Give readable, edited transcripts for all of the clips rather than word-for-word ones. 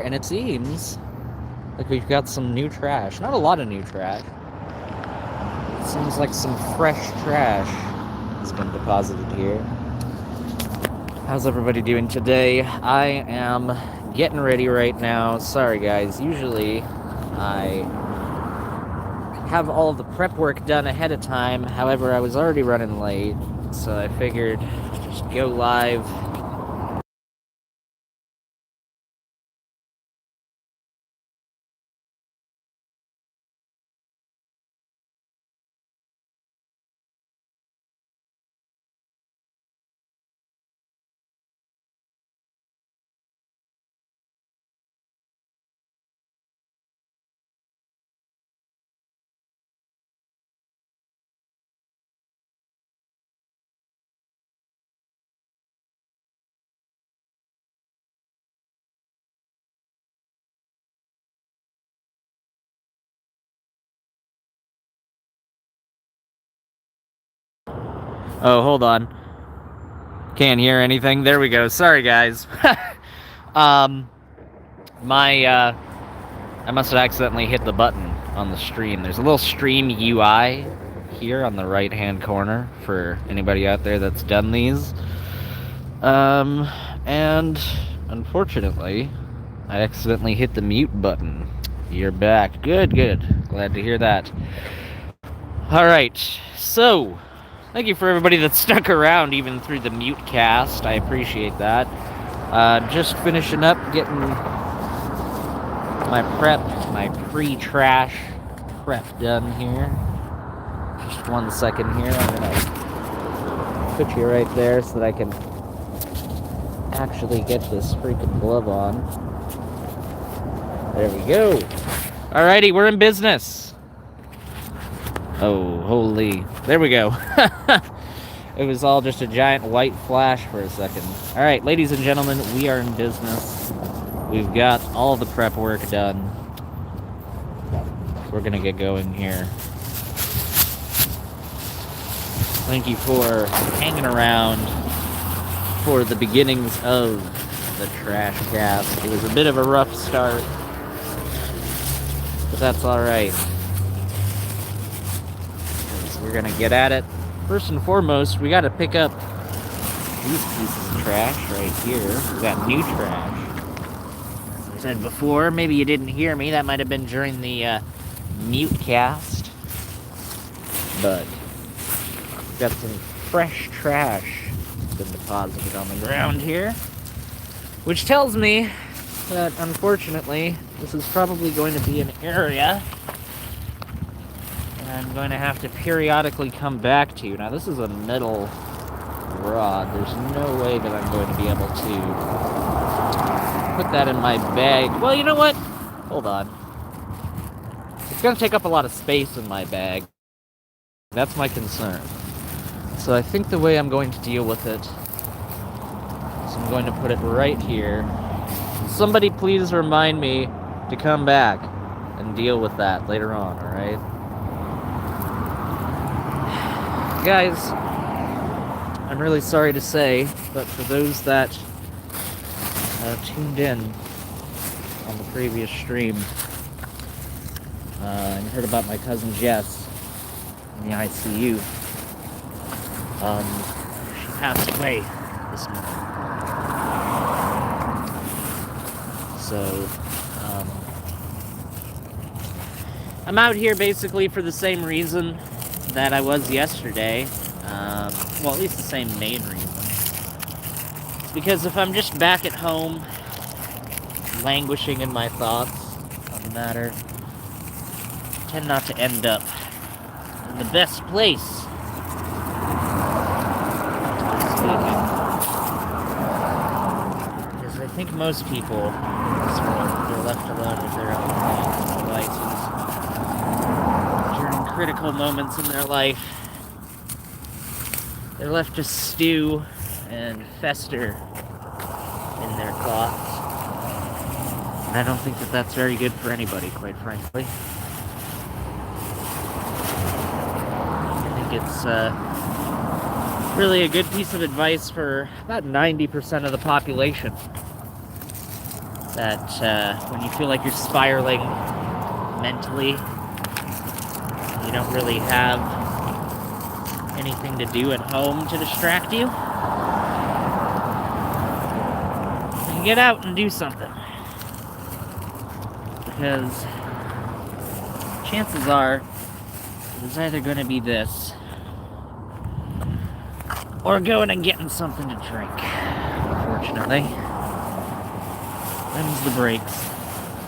And it seems like we've got some new trash. Not a lot of new trash. It seems like some fresh trash has been deposited here. How's everybody doing today? I am getting ready right now. Sorry guys, usually I have all of the prep work done ahead of time. However, I was already running late, so I figured just go live. Oh, hold on. Can't hear anything. There we go. Sorry, guys. I must have accidentally hit the button on the stream. There's a little stream UI here on the right-hand corner for anybody out there that's done these. And unfortunately, I accidentally hit the mute button. You're back. Good, good. Glad to hear that. All right, so thank you for everybody that stuck around even through the mute cast. I appreciate that. Just finishing up getting my prep, my pre-trash prep done here. Just 1 second here. I'm gonna put you right there so that I can actually get this freaking glove on. There we go. Alrighty, we're in business. Oh, holy. There we go. It was all just a giant white flash for a second. Alright, ladies and gentlemen, we are in business. We've got all the prep work done. We're gonna get going here. Thank you for hanging around for the beginnings of the Trash Cast. It was a bit of a rough start, but that's alright. We're gonna get at it. First and foremost, we gotta pick up these pieces of trash right here. We got new trash. As I said before, maybe you didn't hear me. That might have been during the mute cast. But we've got some fresh trash that's been deposited on the ground here, which tells me that unfortunately this is probably going to be an area I'm going to have to periodically come back to. Now, this is a metal rod. There's no way that I'm going to be able to put that in my bag. Well, you know what? Hold on. It's going to take up a lot of space in my bag. That's my concern. So I think the way I'm going to deal with it is I'm going to put it right here. Somebody please remind me to come back and deal with that later on, alright? Guys, I'm really sorry to say, but for those that tuned in on the previous stream and heard about my cousin Jess in the ICU, she passed away this morning. So, I'm out here basically for the same reason that I was yesterday. Well, at least the same main reason. It's because if I'm just back at home, languishing in my thoughts on the matter, I tend not to end up in the best place. Because I think most people in this world, they're left alone with their own thoughts and devices during critical moments in their life. They're left to stew and fester in their thoughts. And I don't think that that's very good for anybody, quite frankly. I think it's really a good piece of advice for about 90% of the population. that when you feel like you're spiraling mentally, you don't really have anything to do at home to distract you, you can get out and do something. Because chances are it's either going to be this or going and getting something to drink. Unfortunately, them's the breaks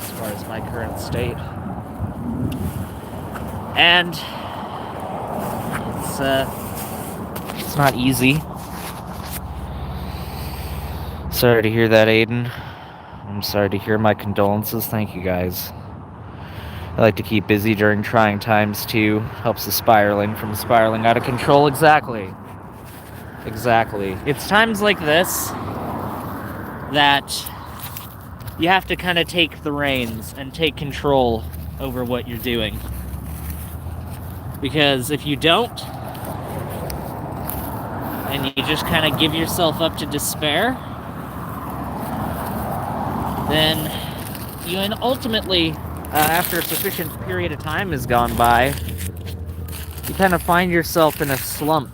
as far as my current state. And it's not easy. Sorry to hear that, Aiden. I'm sorry to hear. My condolences. Thank you, guys. I like to keep busy during trying times too. Helps the spiraling from spiraling out of control. Exactly. It's times like this that you have to kind of take the reins and take control over what you're doing. Because if you don't, and you just kind of give yourself up to despair, then you ultimately, after a sufficient period of time has gone by, you kind of find yourself in a slump.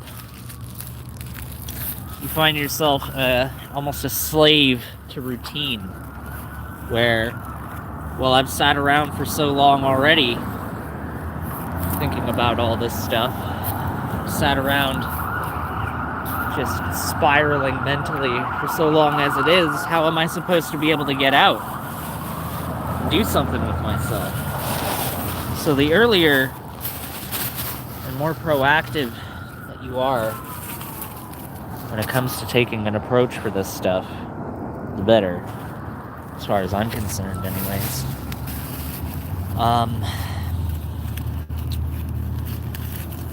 You find yourself almost a slave to routine, where, well, I've sat around for so long already thinking about all this stuff. I've sat around just spiraling mentally for so long as it is. How am I supposed to be able to get out and do something with myself? So the earlier and more proactive that you are when it comes to taking an approach for this stuff, the better, as far as I'm concerned anyways.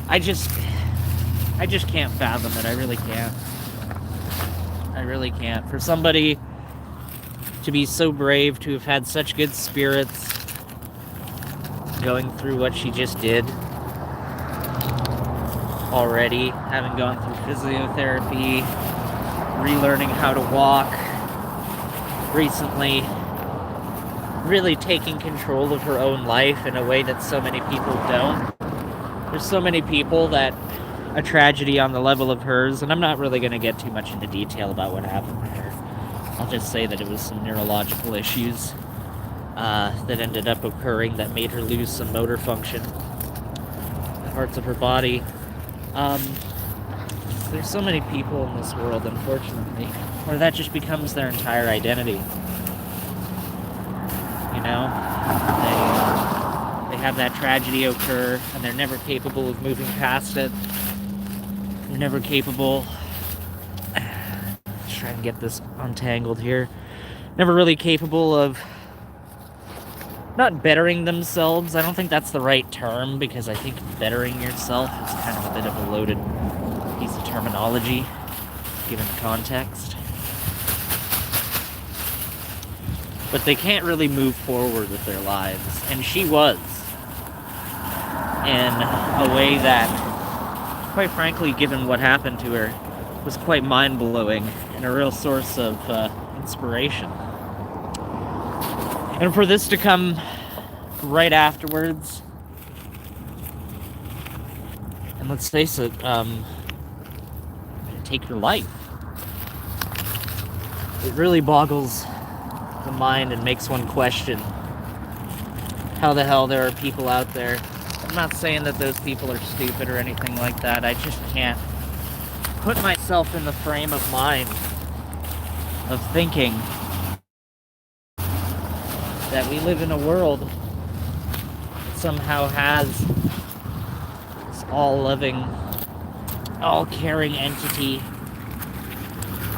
I just can't fathom it. I really can't. For somebody to be so brave, to have had such good spirits going through what she just did already, having gone through physiotherapy, relearning how to walk recently, really taking control of her own life in a way that so many people don't. There's so many people that a tragedy on the level of hers, and I'm not really going to get too much into detail about what happened to her. I'll just say that it was some neurological issues that ended up occurring that made her lose some motor function in parts of her body. There's so many people in this world, unfortunately, where that just becomes their entire identity. You know? They have that tragedy occur, and they're never capable of moving past it. They're never capable... Let's try and get this untangled here. Never really capable of... not bettering themselves. I don't think that's the right term, because I think bettering yourself is kind of a bit of a loaded piece of terminology, given the context. But they can't really move forward with their lives, and she was, in a way that, quite frankly, given what happened to her, was quite mind-blowing and a real source of inspiration. And for this to come right afterwards, and let's face it, take your life. It really boggles the mind and makes one question how the hell there are people out there. I'm not saying that those people are stupid or anything like that. I just can't put myself in the frame of mind of thinking that we live in a world that somehow has this all-loving, all-caring entity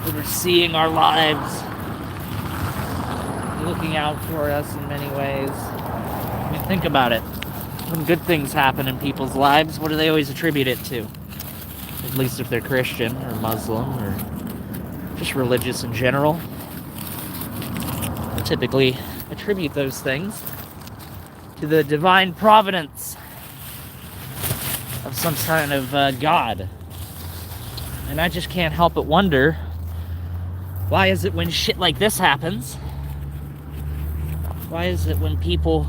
overseeing our lives, looking out for us in many ways. I mean, think about it. When good things happen in people's lives, what do they always attribute it to? At least if they're Christian or Muslim or just religious in general. They typically attribute those things to the divine providence of some kind of God. And I just can't help but wonder, why is it when shit like this happens, Why is it when people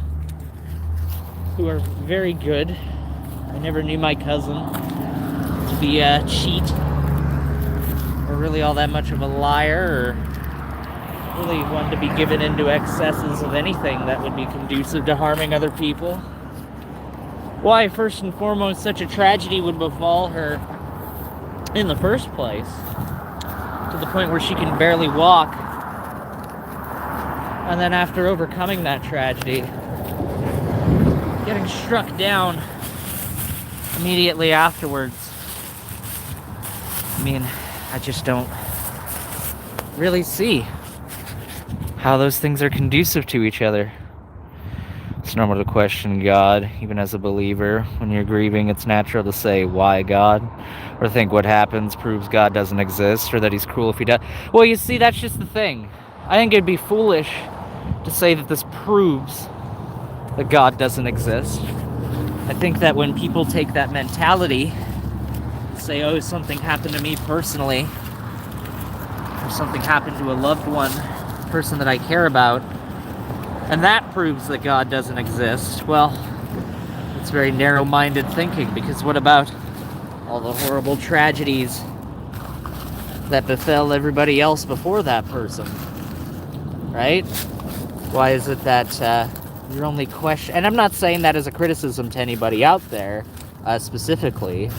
who are very good, I never knew my cousin to be a cheat or really all that much of a liar or really one to be given into excesses of anything that would be conducive to harming other people? Why, first and foremost, such a tragedy would befall her in the first place, to the point where she can barely walk, and then after overcoming that tragedy, getting struck down immediately afterwards. I mean, I just don't really see how those things are conducive to each other. It's normal to question God, even as a believer. When you're grieving, it's natural to say, why God? Or think what happens proves God doesn't exist, or that he's cruel if he does. Well, you see, that's just the thing. I think it'd be foolish to say that this proves that God doesn't exist. I think that when people take that mentality, say, oh, something happened to me personally, or something happened to a loved one, person that I care about, and that proves that God doesn't exist, well, it's very narrow-minded thinking, because what about all the horrible tragedies that befell everybody else before that person, right? Why is it that your only question, and I'm not saying that as a criticism to anybody out there specifically,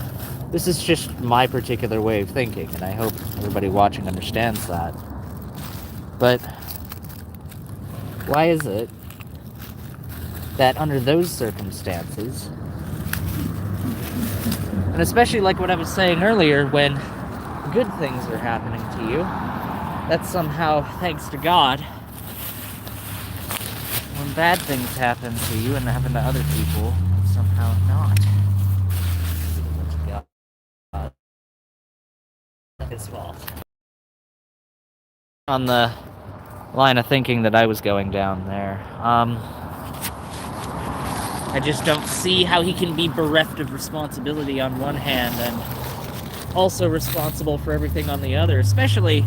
this is just my particular way of thinking, and I hope everybody watching understands that. But why is it that under those circumstances, and especially like what I was saying earlier, when good things are happening to you, that's somehow thanks to God. When bad things happen to you and happen to other people, it's somehow not. God. His fault. On the line of thinking that I was going down there, I just don't see how he can be bereft of responsibility on one hand and also responsible for everything on the other, especially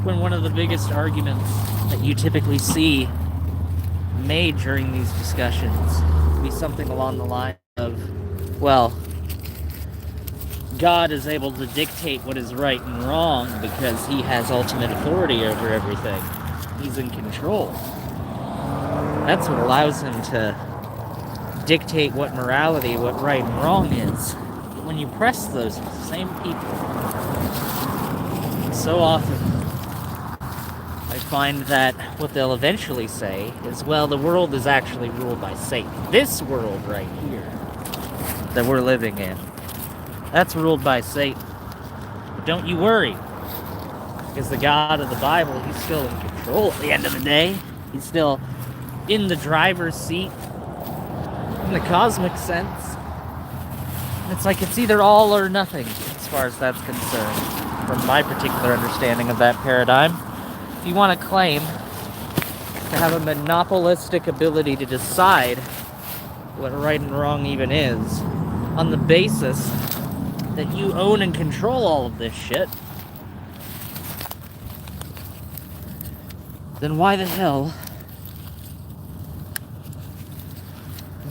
when one of the biggest arguments that you typically see made during these discussions would be something along the line of, well, God is able to dictate what is right and wrong because he has ultimate authority over everything. He's in control. That's what allows him to dictate what morality, what right and wrong is. But when you press those same people, so often I find that what they'll eventually say is, well, the world is actually ruled by Satan. This world right here that we're living in, that's ruled by Satan. But don't you worry, because the God of the Bible, he's still in control at the end of the day. He's still in the driver's seat, in the cosmic sense. And it's like it's either all or nothing, as far as that's concerned, from my particular understanding of that paradigm. If you want to claim to have a monopolistic ability to decide what right and wrong even is, on the basis that you own and control all of this shit, then why the hell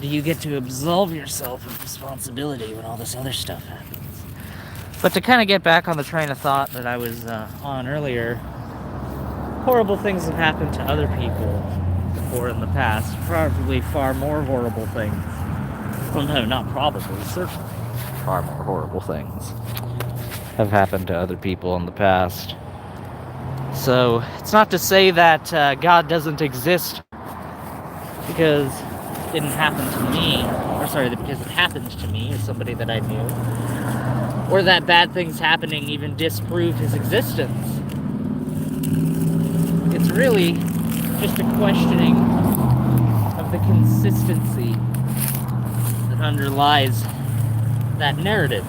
do you get to absolve yourself of responsibility when all this other stuff happens? But to kind of get back on the train of thought that I was on earlier, horrible things have happened to other people before in the past. Probably far more horrible things. Well, no, not probably, certainly. Far more horrible things have happened to other people in the past. So, it's not to say that God doesn't exist because it didn't happen to me, because it happened to me as somebody that I knew, or that bad things happening even disproved his existence. It's really just a questioning of the consistency that underlies that narrative,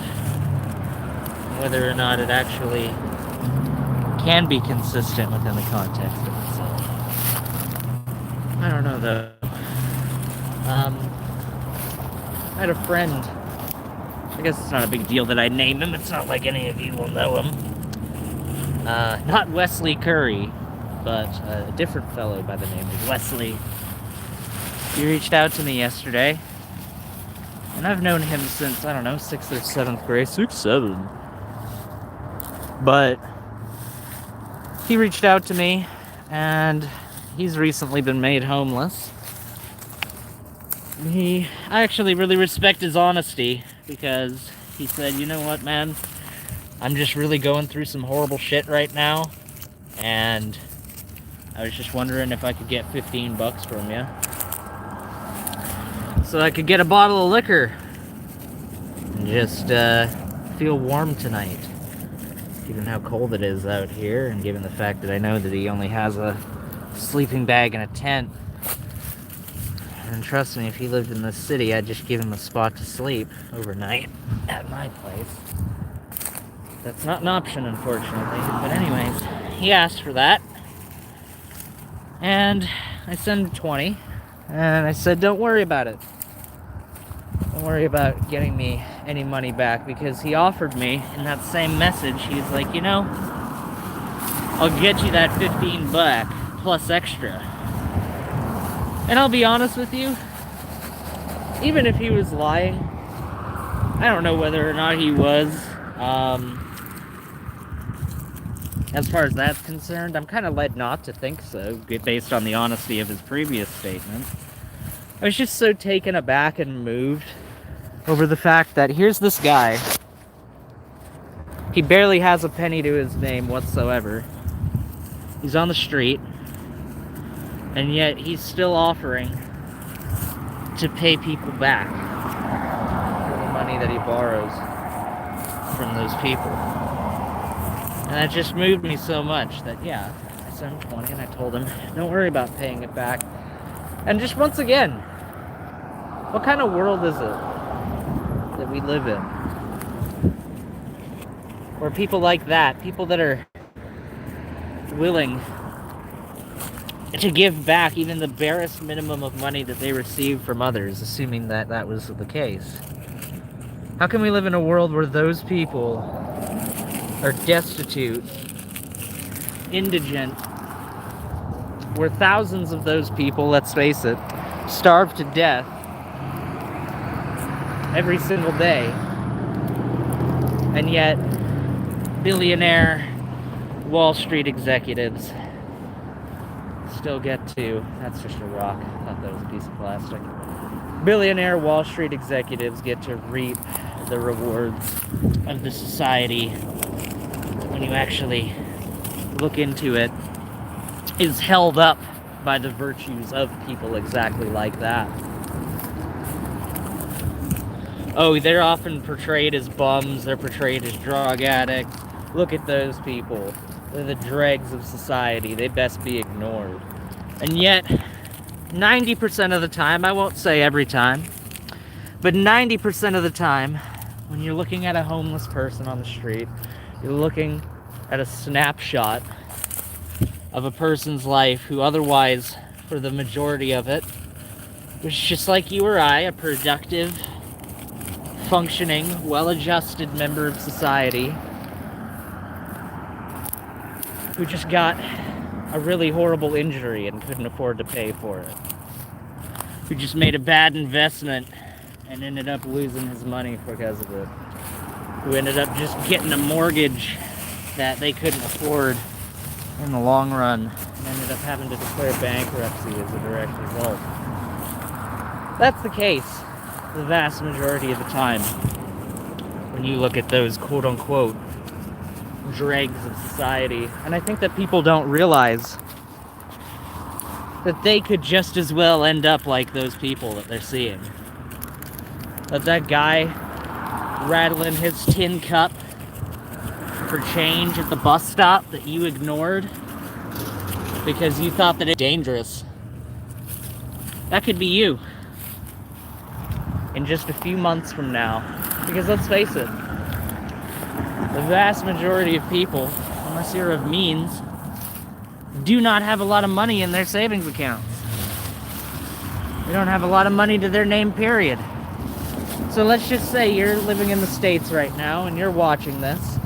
whether or not it actually can be consistent within the context of itself. I don't know though. I had a friend, I guess it's not a big deal that I name him, it's not like any of you will know him. Not Wesley Curry, but a different fellow by the name of Wesley. He reached out to me yesterday, and I've known him since, I don't know, 6th or 7th grade. 6, 7. But he reached out to me, and he's recently been made homeless. I actually really respect his honesty, because he said, you know what, man, I'm just really going through some horrible shit right now, and I was just wondering if I could get $15 from you, so I could get a bottle of liquor and just feel warm tonight, given how cold it is out here, and given the fact that I know that he only has a sleeping bag and a tent. And trust me, if he lived in this city, I'd just give him a spot to sleep overnight at my place. That's not an option, unfortunately. But anyways, he asked for that, and I sent him 20, and I said, don't worry about it. Don't worry about getting me any money back, because he offered me in that same message, he's like, you know, I'll get you that 15 back plus extra. And I'll be honest with you, even if he was lying, I don't know whether or not he was. As far as that's concerned, I'm kind of led not to think so, based on the honesty of his previous statement. I was just so taken aback and moved over the fact that here's this guy. He barely has a penny to his name whatsoever. He's on the street. And yet he's still offering to pay people back for the money that he borrows from those people. And that just moved me so much that, yeah, I sent him 20 and I told him, don't worry about paying it back. And just once again, what kind of world is it that we live in? Where people like that, people that are willing to give back even the barest minimum of money that they receive from others, assuming that that was the case. How can we live in a world where those people are destitute, indigent, where thousands of those people, let's face it, starve to death every single day, and yet billionaire Wall Street executives still get to, that's just a rock, I thought that was a piece of plastic. Billionaire Wall Street executives get to reap the rewards of the society, when you actually look into it, is held up by the virtues of people exactly like that. Oh, they're often portrayed as bums, they're portrayed as drug addicts. Look at those people. They're the dregs of society. They best be ignored. And yet, 90% of the time, I won't say every time, but 90% of the time, when you're looking at a homeless person on the street, you're looking at a snapshot of a person's life who otherwise, for the majority of it, was just like you or I, a productive, functioning, well-adjusted member of society who just got a really horrible injury and couldn't afford to pay for it. Who just made a bad investment and ended up losing his money because of it. Who ended up just getting a mortgage that they couldn't afford in the long run and ended up having to declare bankruptcy as a direct result. That's the case the vast majority of the time when you look at those quote-unquote dregs of society. And I think that people don't realize that they could just as well end up like those people that they're seeing. That guy rattling his tin cup for change at the bus stop that you ignored because you thought that it was dangerous. That could be you in just a few months from now. Because let's face it, the vast majority of people, unless you're of means, do not have a lot of money in their savings accounts. They don't have a lot of money to their name, period. So let's just say you're living in the States right now and you're watching this,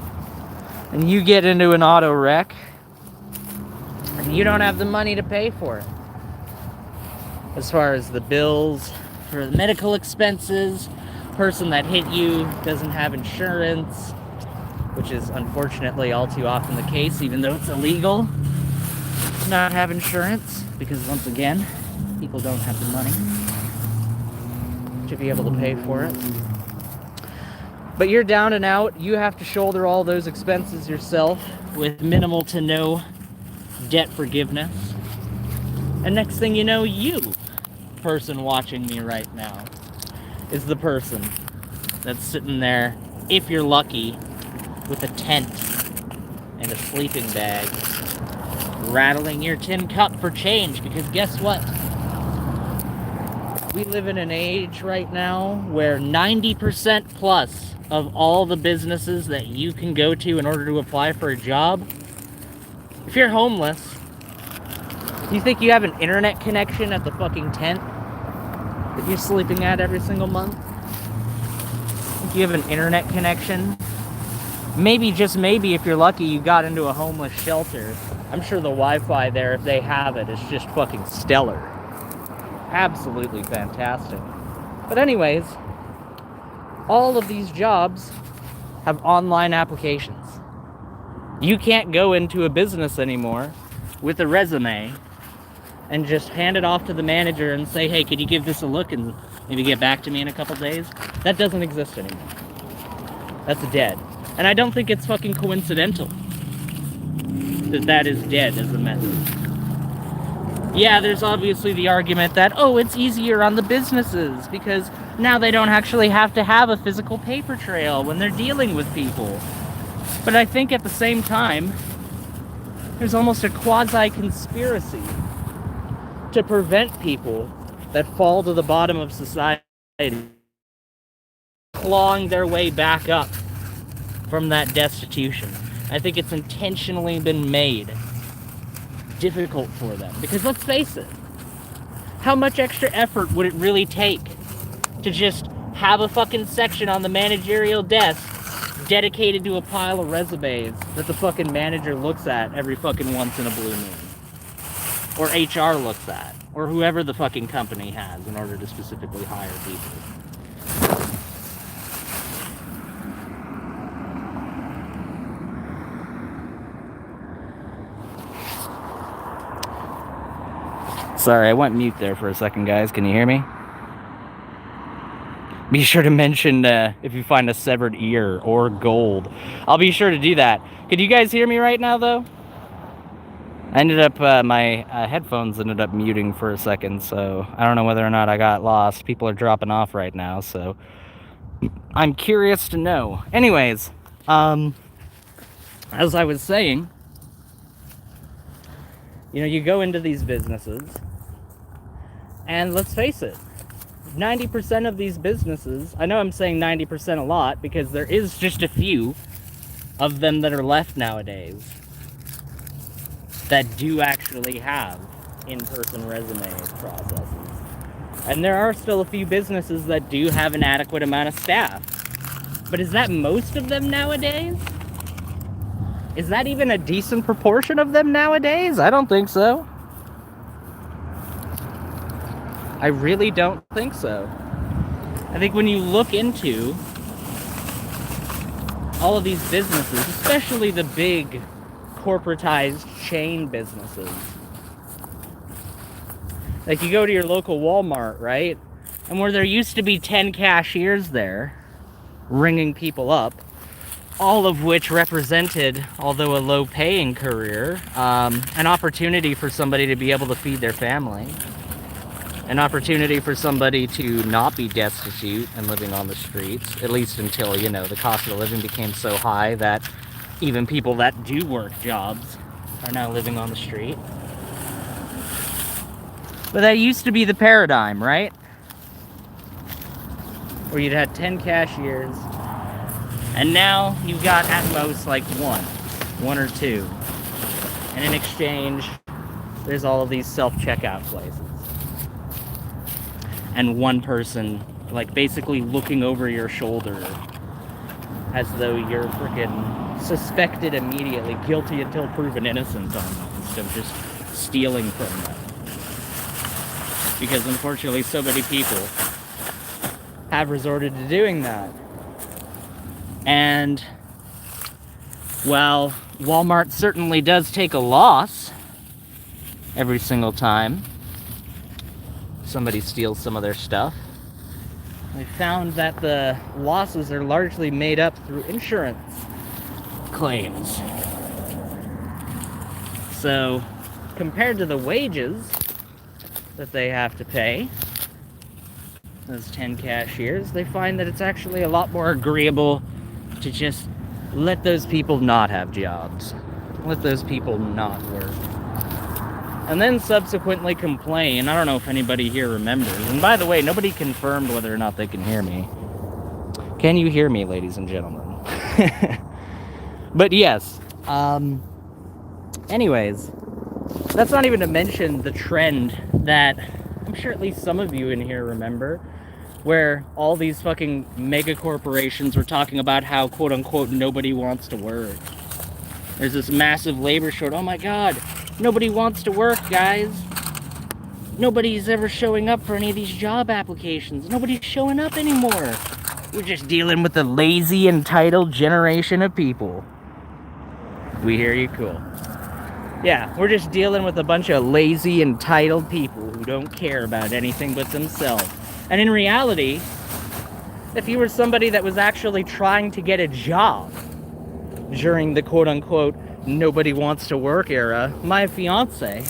and you get into an auto wreck, and you don't have the money to pay for it. As far as the bills for the medical expenses, person that hit you doesn't have insurance, which is unfortunately all too often the case, even though it's illegal to not have insurance, because once again, people don't have the money to be able to pay for it. But you're down and out. You have to shoulder all those expenses yourself with minimal to no debt forgiveness. And next thing you know, you, person watching me right now, is the person that's sitting there, if you're lucky, with a tent and a sleeping bag, rattling your tin cup for change, because guess what? We live in an age right now where 90% plus of all the businesses that you can go to in order to apply for a job, if you're homeless, you think you have an internet connection at the fucking tent that you're sleeping at every single month? Think you have an internet connection? Maybe, just maybe, if you're lucky, you got into a homeless shelter. I'm sure the Wi-Fi there, if they have it, is just fucking stellar. Absolutely fantastic. But anyways, all of these jobs have online applications. You can't go into a business anymore with a resume and just hand it off to the manager and say, hey, could you give this a look and maybe get back to me in a couple days? That doesn't exist anymore. That's dead. And I don't think it's fucking coincidental that that is dead as a method. Yeah, there's obviously the argument that, oh, it's easier on the businesses because now they don't actually have to have a physical paper trail when they're dealing with people. But I think at the same time, there's almost a quasi-conspiracy to prevent people that fall to the bottom of society clawing their way back up from that destitution. I think it's intentionally been made difficult for them. Because let's face it, how much extra effort would it really take to just have a fucking section on the managerial desk dedicated to a pile of resumes that the fucking manager looks at every fucking once in a blue moon? Or HR looks at, or whoever the fucking company has in order to specifically hire people. Sorry, I went mute there for a second, guys. Can you hear me? Be sure to mention if you find a severed ear or gold. I'll be sure to do that. Could you guys hear me right now, though? I ended up, my headphones ended up muting for a second, so I don't know whether or not I got lost. People are dropping off right now, so I'm curious to know. Anyways, as I was saying, you know, you go into these businesses, and let's face it, 90% of these businesses, I know I'm saying 90% a lot, because there is just a few of them that are left nowadays that do actually have in-person resume processes. And there are still a few businesses that do have an adequate amount of staff. But is that most of them nowadays? Is that even a decent proportion of them nowadays? I don't think so. I really don't think so. I think when you look into all of these businesses, especially the big corporatized chain businesses, like you go to your local Walmart, right? And where there used to be 10 cashiers there ringing people up, all of which represented, although a low-paying career, an opportunity for somebody to be able to feed their family, an opportunity for somebody to not be destitute and living on the streets, at least until, you know, the cost of living became so high that even people that do work jobs are now living on the street. But that used to be the paradigm, right? Where you'd had 10 cashiers, and now you've got at most like one or two. And in exchange, there's all of these self-checkout places. And one person, like, basically looking over your shoulder as though you're freaking suspected immediately, guilty until proven innocent almost, of just stealing from them. Because unfortunately so many people have resorted to doing that. And while Walmart certainly does take a loss every single time somebody steals some of their stuff, we found that the losses are largely made up through insurance claims. So, compared to the wages that they have to pay, those 10 cashiers, they find that it's actually a lot more agreeable to just let those people not have jobs. Let those people not work. And then subsequently complain. I don't know if anybody here remembers. And by the way, nobody confirmed whether or not they can hear me. Can you hear me, ladies and gentlemen? But yes. Anyways, that's not even to mention the trend that I'm sure at least some of you in here remember, where all these fucking mega corporations were talking about how, quote unquote, nobody wants to work. There's this massive labor shortage. Oh my god, nobody wants to work, guys. Nobody's ever showing up for any of these job applications. Nobody's showing up anymore. We're just dealing with the lazy, entitled generation of people. We hear you, cool. Yeah, we're just dealing with a bunch of lazy, entitled people who don't care about anything but themselves. And in reality, if you were somebody that was actually trying to get a job during the quote-unquote nobody wants to work era, my fiance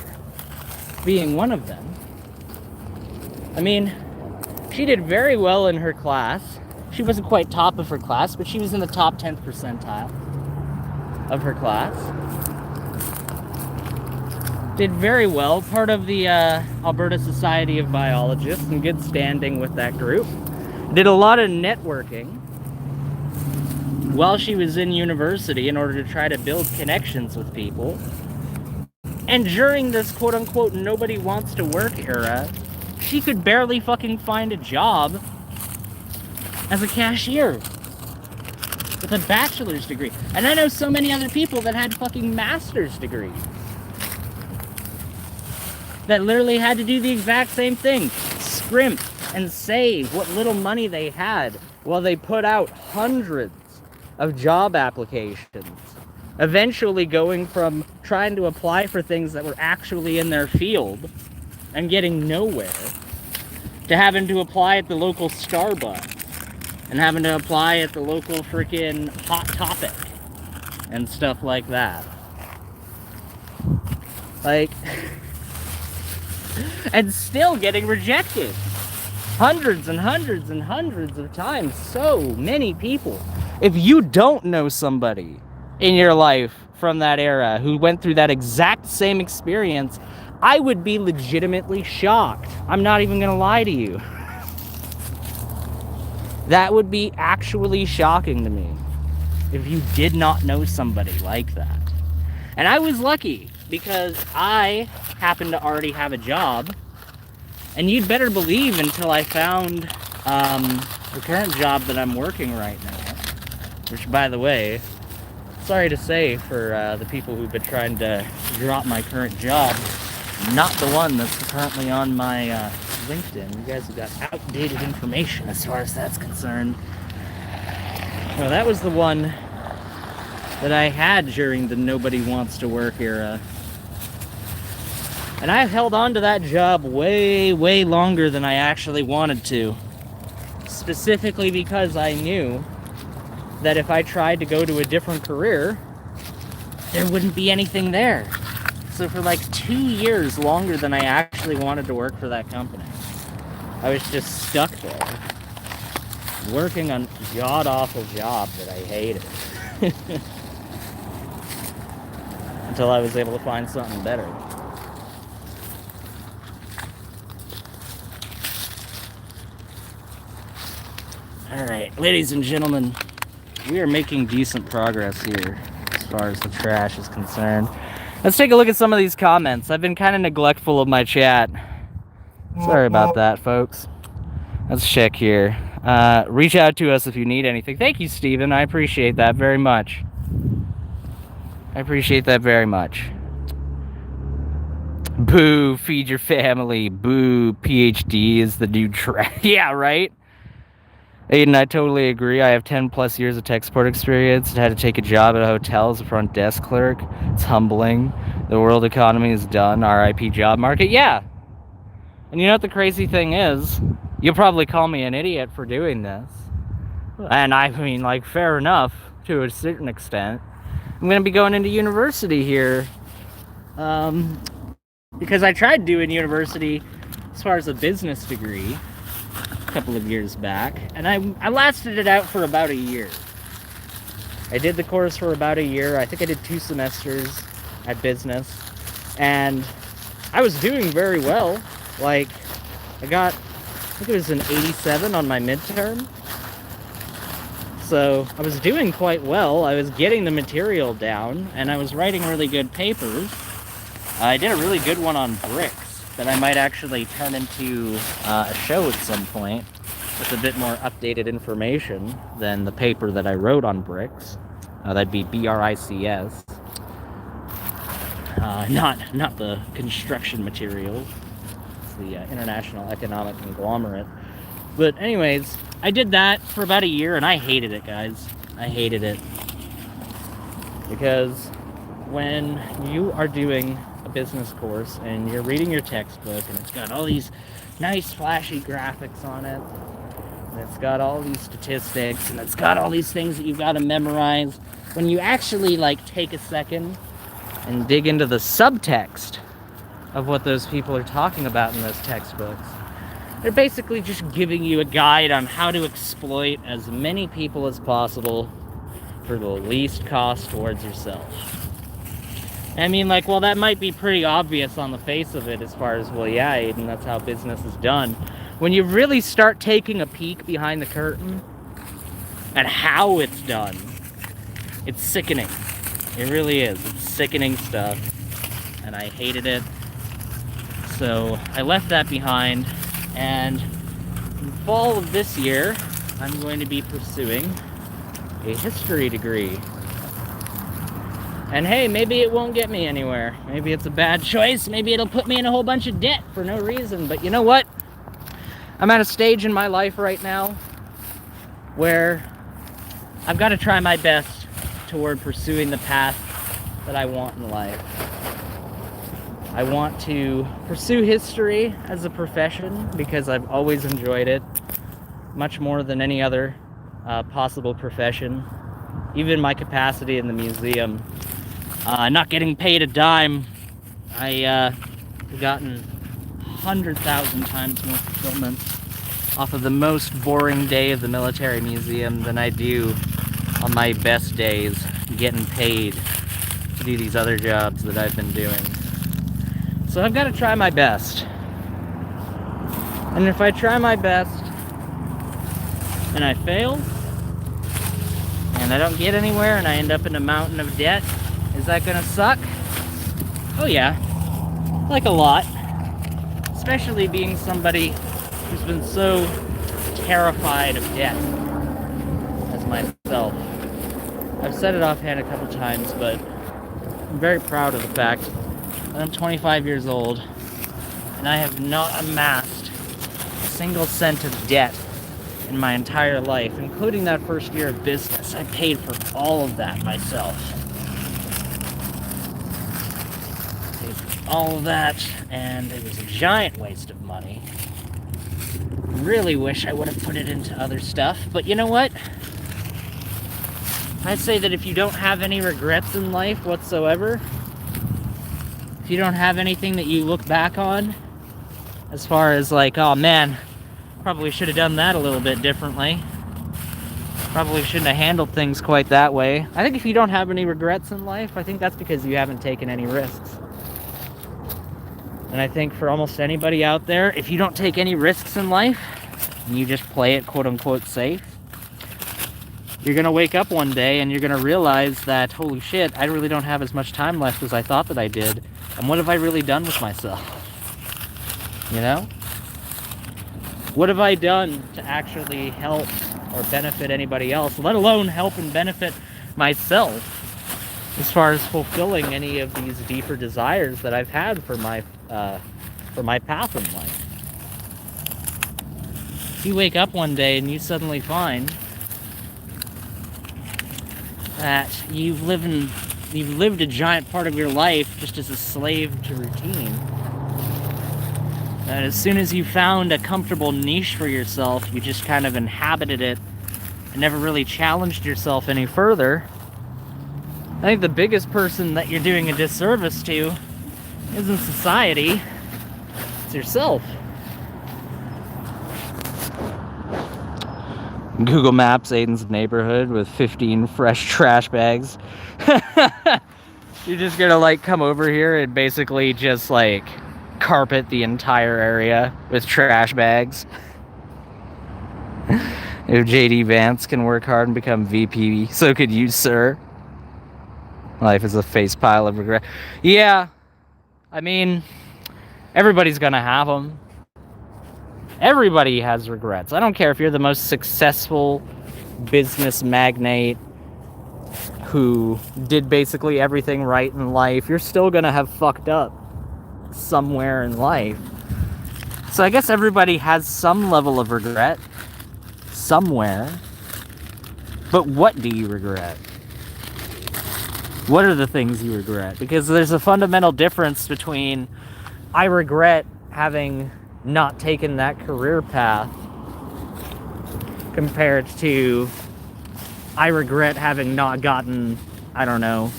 being one of them, I mean, she did very well in her class. She wasn't quite top of her class, but she was in the top 10th percentile of her class. Did very well, part of the Alberta Society of Biologists, in good standing with that group. Did a lot of networking while she was in university in order to try to build connections with people. And during this quote-unquote nobody wants to work era, she could barely fucking find a job as a cashier with a bachelor's degree. And I know so many other people that had fucking master's degrees that literally had to do the exact same thing. Scrimp and save what little money they had while they put out hundreds of job applications. Eventually going from trying to apply for things that were actually in their field and getting nowhere to having to apply at the local Starbucks and having to apply at the local freaking Hot Topic and stuff like that. Like, and still getting rejected hundreds and hundreds and hundreds of times. So many people. If you don't know somebody in your life from that era who went through that exact same experience, I would be legitimately shocked. I'm not even gonna lie to you. That would be actually shocking to me if you did not know somebody like that. And I was lucky because I happened to already have a job, and you'd better believe until I found the current job that I'm working right now, which, by the way, sorry to say for the people who've been trying to drop my current job, not the one that's currently on my LinkedIn. You guys have got outdated information as far as that's concerned. No, that was the one that I had during the nobody wants to work era. And I held on to that job way, way longer than I actually wanted to. Specifically because I knew that if I tried to go to a different career, there wouldn't be anything there. So for like 2 years longer than I actually wanted to work for that company, I was just stuck there, working on a god-awful job that I hated. Until I was able to find something better. Alright, ladies and gentlemen, we are making decent progress here as far as the trash is concerned. Let's take a look at some of these comments. I've been kind of neglectful of my chat. Sorry about that, folks. Let's check here. Reach out to us if you need anything. Thank you, Steven. I appreciate that very much. I appreciate that very much. Boo, feed your family. Boo, PhD is the new trend. Yeah, right? Aiden, I totally agree. I have 10 plus years of tech support experience and had to take a job at a hotel as a front desk clerk. It's humbling. The world economy is done. RIP job market. Yeah. And you know what the crazy thing is? You'll probably call me an idiot for doing this. And I mean, like, fair enough to a certain extent. I'm going to be going into university here. Because I tried doing university as far as a business degree a couple of years back, and I lasted it out for about a year. I did the course for about a year. I think I did 2 semesters at business, and I was doing very well. Like, I think it was an 87 on my midterm. So I was doing quite well. I was getting the material down, and I was writing really good papers. I did a really good one on bricks that I might actually turn into a show at some point with a bit more updated information than the paper that I wrote on bricks. That'd be BRICS. Not the construction materials. It's the International Economic Conglomerate. But anyways, I did that for about a year, and I hated it, guys. I hated it. Because when you are doing a business course and you're reading your textbook and it's got all these nice flashy graphics on it, and it's got all these statistics, and it's got all these things that you've got to memorize, when you actually like take a second and dig into the subtext of what those people are talking about in those textbooks, they're basically just giving you a guide on how to exploit as many people as possible for the least cost towards yourself. I mean, like, well, that might be pretty obvious on the face of it as far as, well, yeah, Aiden, that's how business is done. When you really start taking a peek behind the curtain at how it's done, it's sickening. It really is. It's sickening stuff. And I hated it. So I left that behind. And in fall of this year, I'm going to be pursuing a history degree. And hey, maybe it won't get me anywhere. Maybe it's a bad choice. Maybe it'll put me in a whole bunch of debt for no reason. But you know what? I'm at a stage in my life right now where I've got to try my best toward pursuing the path that I want in life. I want to pursue history as a profession because I've always enjoyed it much more than any other possible profession. Even my capacity in the museum. Not getting paid a dime, I've gotten 100,000 times more fulfillment off of the most boring day of the military museum than I do on my best days getting paid to do these other jobs that I've been doing. So I've got to try my best. And if I try my best and I fail, and I don't get anywhere and I end up in a mountain of debt, is that gonna suck? Oh yeah, like a lot. Especially being somebody who's been so terrified of death as myself. I've said it offhand a couple times, but I'm very proud of the fact that I'm 25 years old and I have not amassed a single cent of debt in my entire life, including that first year of business. I paid for all of that myself. Paid for all of that, and it was a giant waste of money. Really wish I would have put it into other stuff, but you know what? I say that if you don't have any regrets in life whatsoever, if you don't have anything that you look back on, as far as like, oh man, probably should have done that a little bit differently. Probably shouldn't have handled things quite that way. I think if you don't have any regrets in life, I think that's because you haven't taken any risks. And I think for almost anybody out there, if you don't take any risks in life, and you just play it quote-unquote safe, you're going to wake up one day and you're going to realize that, holy shit, I really don't have as much time left as I thought that I did. And what have I really done with myself? You know? What have I done to actually help or benefit anybody else, let alone help and benefit myself as far as fulfilling any of these deeper desires that I've had for for my path in life. If you wake up one day and you suddenly find that you've lived a giant part of your life just as a slave to routine, and as soon as you found a comfortable niche for yourself, you just kind of inhabited it and never really challenged yourself any further, I think the biggest person that you're doing a disservice to isn't society, it's yourself. Google Maps Aiden's neighborhood with 15 fresh trash bags. You're just gonna like come over here and basically just like carpet the entire area with trash bags. If JD Vance can work hard and become VP, so could you, sir. Life is a face pile of regret. Yeah, I mean, everybody's gonna have them. Everybody has regrets. I don't care if you're the most successful business magnate who did basically everything right in life. You're still gonna have fucked up somewhere in life. So I guess everybody has some level of regret somewhere. But what do you regret? What are the things you regret? Because there's a fundamental difference between I regret having not taken that career path compared to I regret having not gotten, I don't know,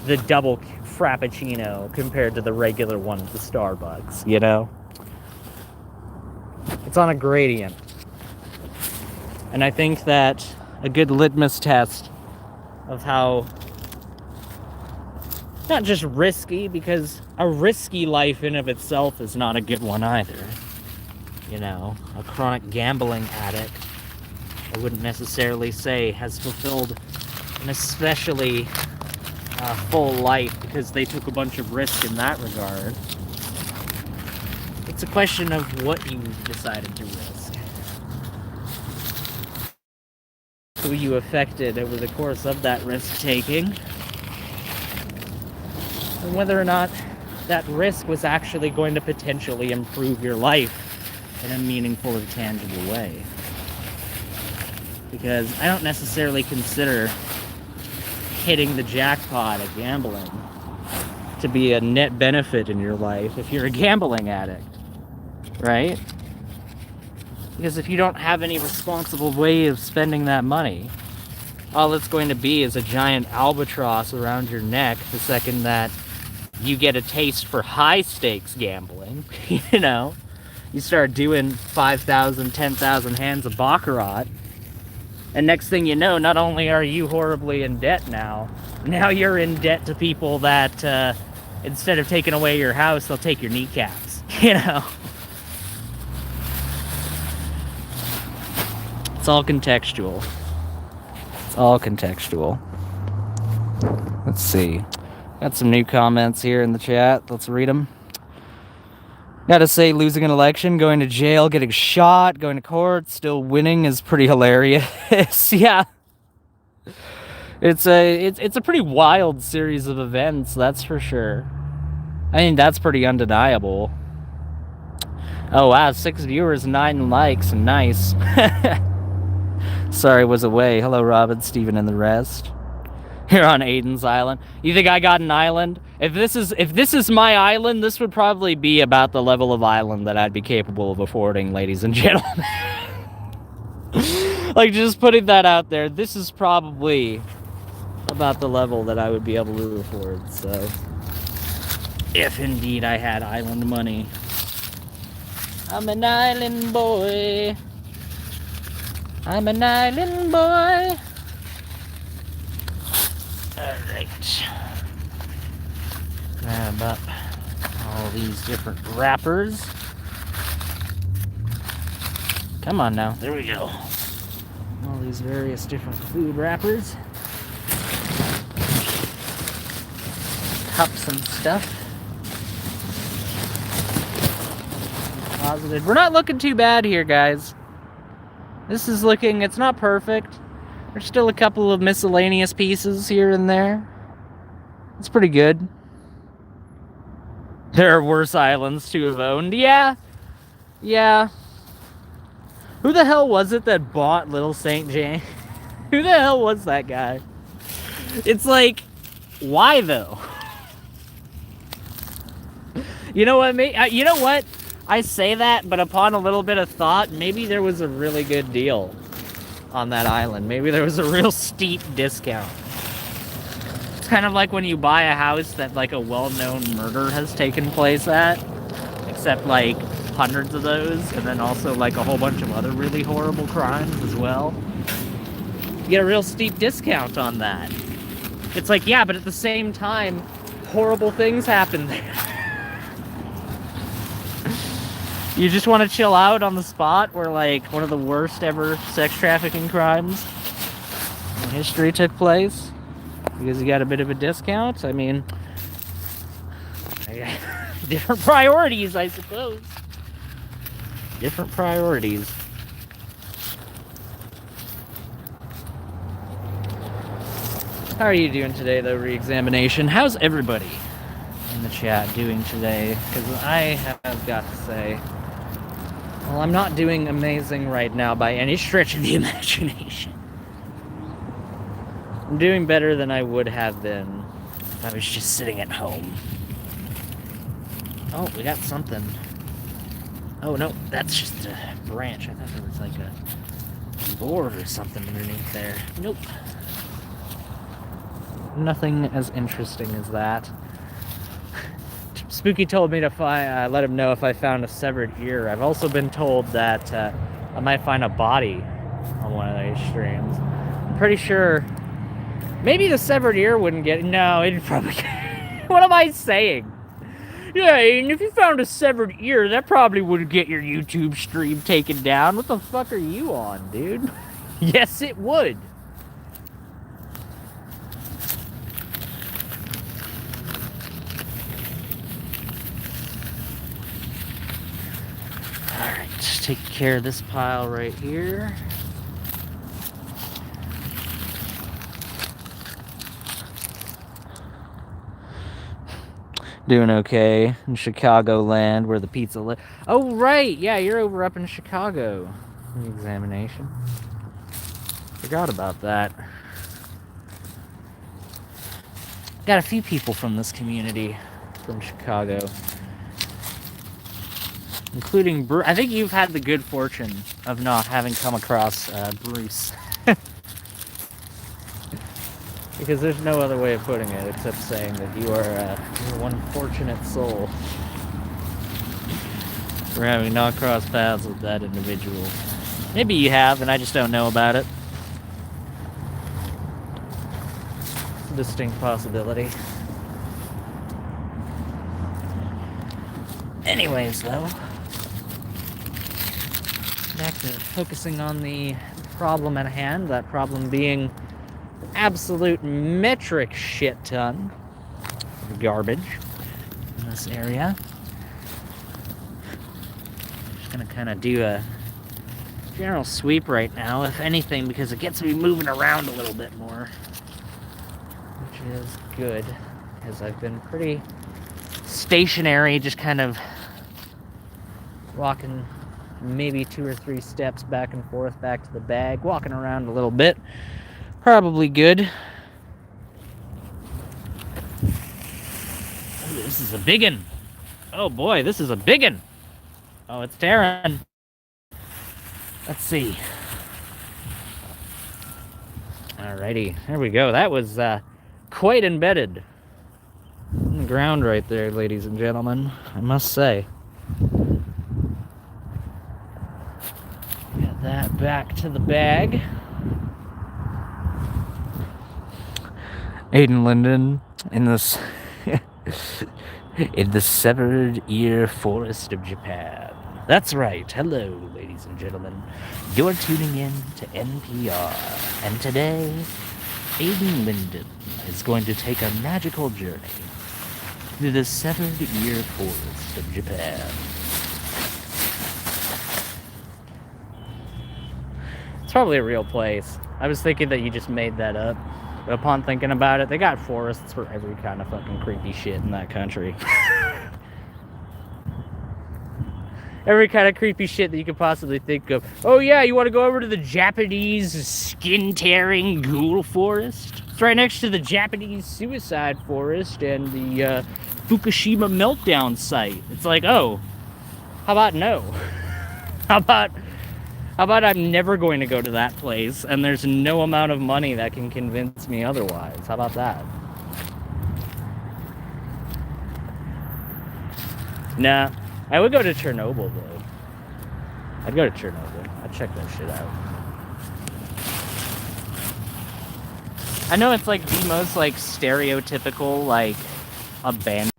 the double frappuccino compared to the regular one at the Starbucks, you know? It's on a gradient. And I think that a good litmus test of how not just risky, because a risky life in of itself is not a good one either. You know, a chronic gambling addict, I wouldn't necessarily say has fulfilled an especially full life because they took a bunch of risk in that regard. It's a question of what you decided to risk. Who you affected over the course of that risk-taking. And whether or not that risk was actually going to potentially improve your life in a meaningful and tangible way. Because I don't necessarily consider hitting the jackpot at gambling to be a net benefit in your life if you're a gambling addict, right? Because if you don't have any responsible way of spending that money, all it's going to be is a giant albatross around your neck the second that you get a taste for high stakes gambling. You know, you start doing 5,000, 10,000 hands of baccarat, and next thing you know, not only are you horribly in debt now you're in debt to people that instead of taking away your house, they'll take your kneecaps. You know, it's all contextual. It's all contextual. Let's see. Got some new comments here in the chat. Let's read them. Gotta say, losing an election, going to jail, getting shot, going to court, still winning is pretty hilarious. Yeah. It's a pretty wild series of events, that's for sure. I mean, that's pretty undeniable. Oh wow, 6 viewers, 9 likes, nice. Sorry, was away. Hello, Robin, Steven, and the rest. Here on Aiden's Island. You think I got an island? If this is my island, this would probably be about the level of island that I'd be capable of affording, ladies and gentlemen. Like, just putting that out there, this is probably about the level that I would be able to afford, so. If indeed I had island money. I'm an island boy. I'm an island boy. Alright. Grab up all these different wrappers. Come on now. There we go. All these various different food wrappers. Cups and stuff. Positive. We're not looking too bad here, guys. This is looking, it's not perfect. There's still a couple of miscellaneous pieces here and there. It's pretty good. There are worse islands to have owned. Yeah. Yeah. Who the hell was it that bought Little St. James? Who the hell was that guy? It's like, why though? You know what? You know what? I say that, but upon a little bit of thought, maybe there was a really good deal on that island. Maybe there was a real steep discount. It's kind of like when you buy a house that like a well-known murder has taken place at, except like hundreds of those, and then also like a whole bunch of other really horrible crimes as well. You get a real steep discount on that. It's like, yeah, but at the same time, horrible things happen there. You just want to chill out on the spot where like one of the worst ever sex trafficking crimes in history took place because you got a bit of a discount. I mean, different priorities, I suppose. Different priorities. How are you doing today, though, Reexamination? How's everybody in the chat doing today? Because I have got to say, well, I'm not doing amazing right now by any stretch of the imagination. I'm doing better than I would have been if I was just sitting at home. Oh, we got something. Oh, no, that's just a branch. I thought there was like a board or something underneath there. Nope. Nothing as interesting as that. Spooky told me to let him know if I found a severed ear. I've also been told that I might find a body on one of these streams. I'm pretty sure maybe the severed ear wouldn't get... No, it'd probably... What am I saying? Yeah, and if you found a severed ear, that probably would get your YouTube stream taken down. What the fuck are you on, dude? Yes, it would. Take care of this pile right here. Doing okay in Chicagoland where the pizza lives. Oh, right. Yeah, you're over up in Chicago. Examination. Forgot about that. Got a few people from this community from Chicago. Including Bruce. I think you've had the good fortune of not having come across Bruce. Because there's no other way of putting it except saying that you are one fortunate soul for having not crossed paths with that individual. Maybe you have, and I just don't know about it. It's a distinct possibility. Anyways, though, back to focusing on the problem at hand, that problem being absolute metric shit ton of garbage in this area. Just gonna kind of do a general sweep right now, if anything, because it gets me moving around a little bit more, which is good, because I've been pretty stationary, just kind of walking maybe 2 or 3 steps back and forth back to the bag, walking around a little bit. Probably good. Ooh, this is a biggin. Oh boy, this is a biggin. Oh, it's tearing. Let's see. Alrighty, there we go. That was quite embedded in the ground right there, ladies and gentlemen, I must say. Get that back to the bag. Aiden Linden in this in the severed ear forest of Japan. That's right. Hello, ladies and gentlemen. You're tuning in to NPR, and today, Aiden Linden is going to take a magical journey through the severed ear forest of Japan. It's probably a real place. I was thinking that you just made that up. But upon thinking about it, they got forests for every kind of fucking creepy shit in that country. every kind of creepy shit that you could possibly think of. Oh yeah, you want to go over to the Japanese skin-tearing ghoul forest? It's right next to the Japanese suicide forest and the Fukushima meltdown site. It's like, oh, how about no? How about I'm never going to go to that place, and there's no amount of money that can convince me otherwise? How about that? Nah, I would go to Chernobyl, though. I'd go to Chernobyl. I'd check that shit out. I know it's like the most like stereotypical like abandoned.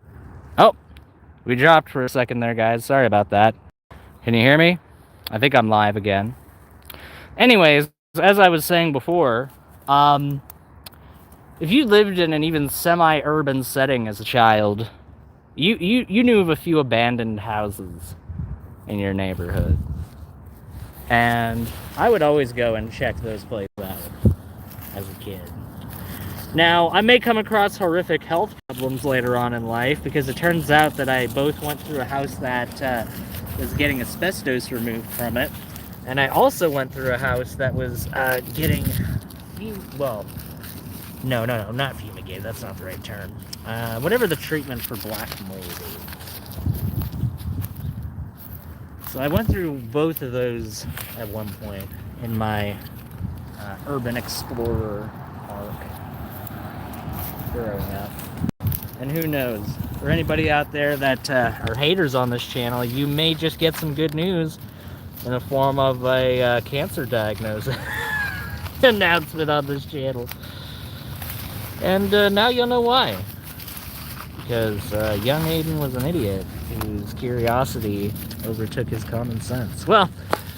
Oh, we dropped for a second there, guys. Sorry about that. Can you hear me? I think I'm live again. Anyways, as I was saying before, if you lived in an even semi-urban setting as a child, you knew of a few abandoned houses in your neighborhood. And I would always go and check those places out as a kid. Now, I may come across horrific health problems later on in life, because it turns out that I both went through a house that was getting asbestos removed from it, and I also went through a house that was getting, well, no, not fumigated, that's not the right term. Whatever the treatment for black mold is. So I went through both of those at one point in my urban explorer arc growing up. And who knows, for anybody out there that are haters on this channel, you may just get some good news in the form of a cancer diagnosis announcement on this channel. And now you'll know why. Because young Aiden was an idiot whose curiosity overtook his common sense. Well,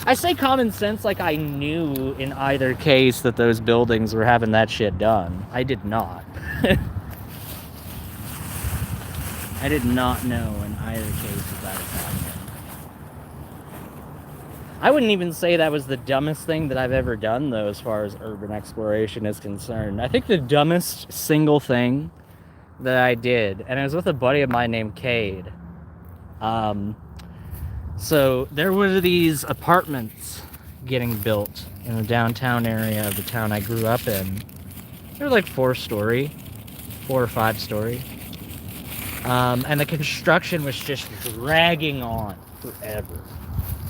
I say common sense like I knew in either case that those buildings were having that shit done. I did not. I did not know in either case that was happening. I wouldn't even say that was the dumbest thing that I've ever done, though, as far as urban exploration is concerned. I think the dumbest single thing that I did, and it was with a buddy of mine named Cade. So there were these apartments getting built in the downtown area of the town I grew up in. They were like 4 or 5 story. And the construction was just dragging on forever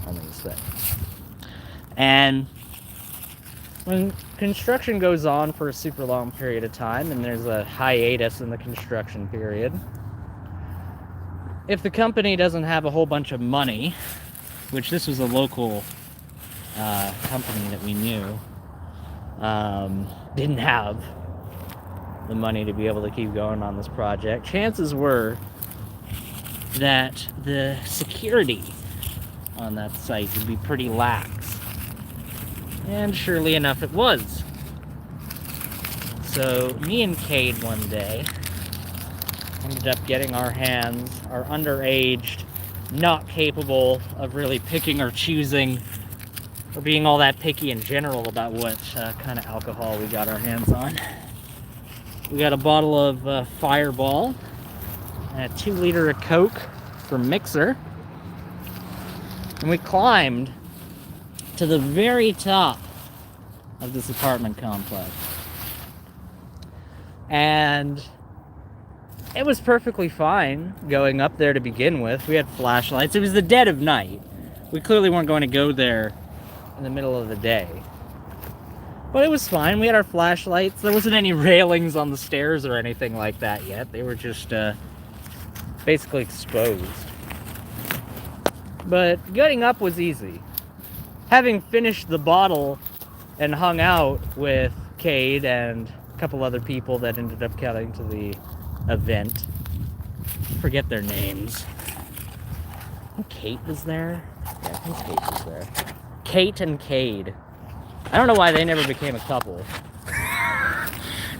on these things. And when construction goes on for a super long period of time, and there's a hiatus in the construction period, if the company doesn't have a whole bunch of money, which this was a local company that we knew, didn't have the money to be able to keep going on this project, chances were that the security on that site would be pretty lax. And surely enough it was. So me and Cade one day ended up getting our hands, our underaged, not capable of really picking or choosing or being all that picky in general about what kind of alcohol we got our hands on. We got a bottle of Fireball and a 2-liter of Coke from Mixer, and we climbed to the very top of this apartment complex. And it was perfectly fine going up there to begin with. We had flashlights. It was the dead of night. We clearly weren't going to go there in the middle of the day. But it was fine. We had our flashlights. There wasn't any railings on the stairs or anything like that yet. They were just basically exposed. But getting up was easy. Having finished the bottle and hung out with Cade and a couple other people that ended up coming to the event. Forget their names. I think Kate was there. Yeah, I think Kate was there. Kate and Cade. I don't know why they never became a couple.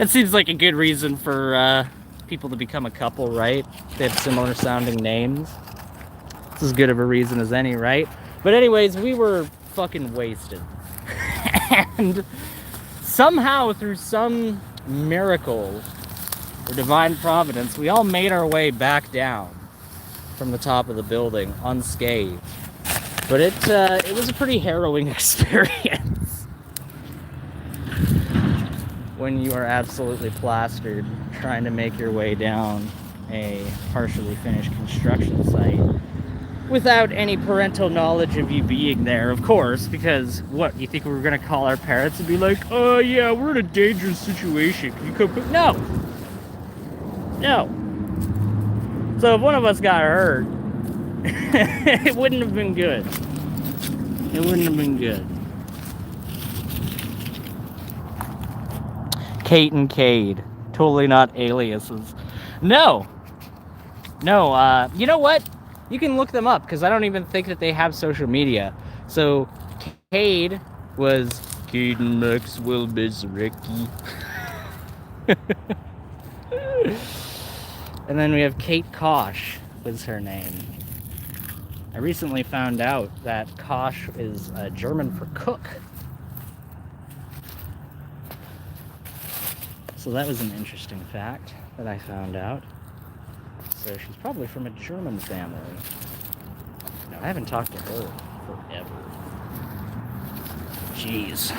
It seems like a good reason for people to become a couple, right? They have similar sounding names. It's as good of a reason as any, right? But anyways, we were fucking wasted. And somehow, through some miracle or divine providence, we all made our way back down from the top of the building unscathed. But it was a pretty harrowing experience when you are absolutely plastered trying to make your way down a partially finished construction site without any parental knowledge of you being there, of course, because what, you think we were gonna call our parents and be like, oh yeah, we're in a dangerous situation, can you come? No! No. So if one of us got hurt, it wouldn't have been good. It wouldn't have been good. Kate and Cade. Totally not aliases. No! No, you know what? You can look them up, because I don't even think that they have social media. So, Cade was Caden Maxwell Bezrecki. And then we have Kate Kosh is her name. I recently found out that Kosh is German for cook. So that was an interesting fact that I found out. So she's probably from a German family. No, I haven't talked to her forever. Jeez.